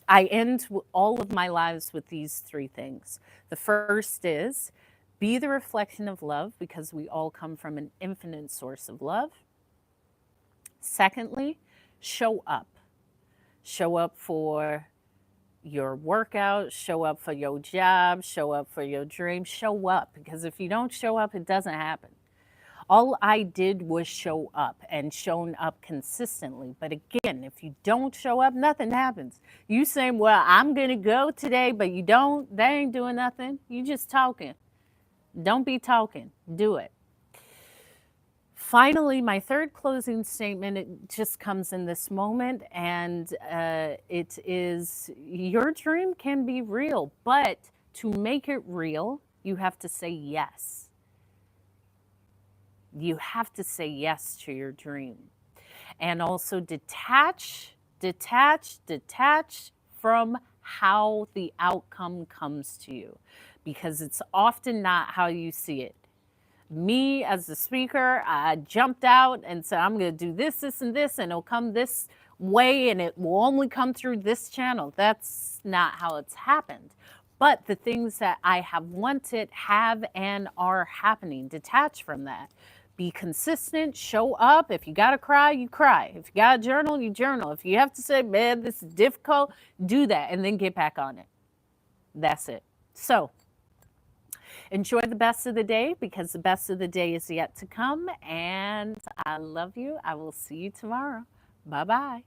I end all of my lives with these 3 things. The first is, be the reflection of love, because we all come from an infinite source of love. Secondly, show up. Show up for your workout, show up for your job, show up for your dream, show up. Because if you don't show up, it doesn't happen. All I did was show up, and shown up consistently. But again, if you don't show up, nothing happens. You saying, well, I'm going to go today, but you don't, that ain't doing nothing. You just talking. Don't be talking. Do it. Finally, my third closing statement, it just comes in this moment, and it is your dream can be real, but to make it real, you have to say yes. You have to say yes to your dream. And also detach from how the outcome comes to you, because it's often not how you see it. Me as the speaker, I jumped out and said, I'm going to do this, this, and this, and it'll come this way, and it will only come through this channel. That's not how it's happened. But the things that I have wanted have and are happening. Detach from that. Be consistent, show up. If you got to cry, you cry. If you got to journal, you journal. If you have to say, man, this is difficult, do that and then get back on it. That's it. So enjoy the best of the day, because the best of the day is yet to come. And I love you. I will see you tomorrow. Bye-bye.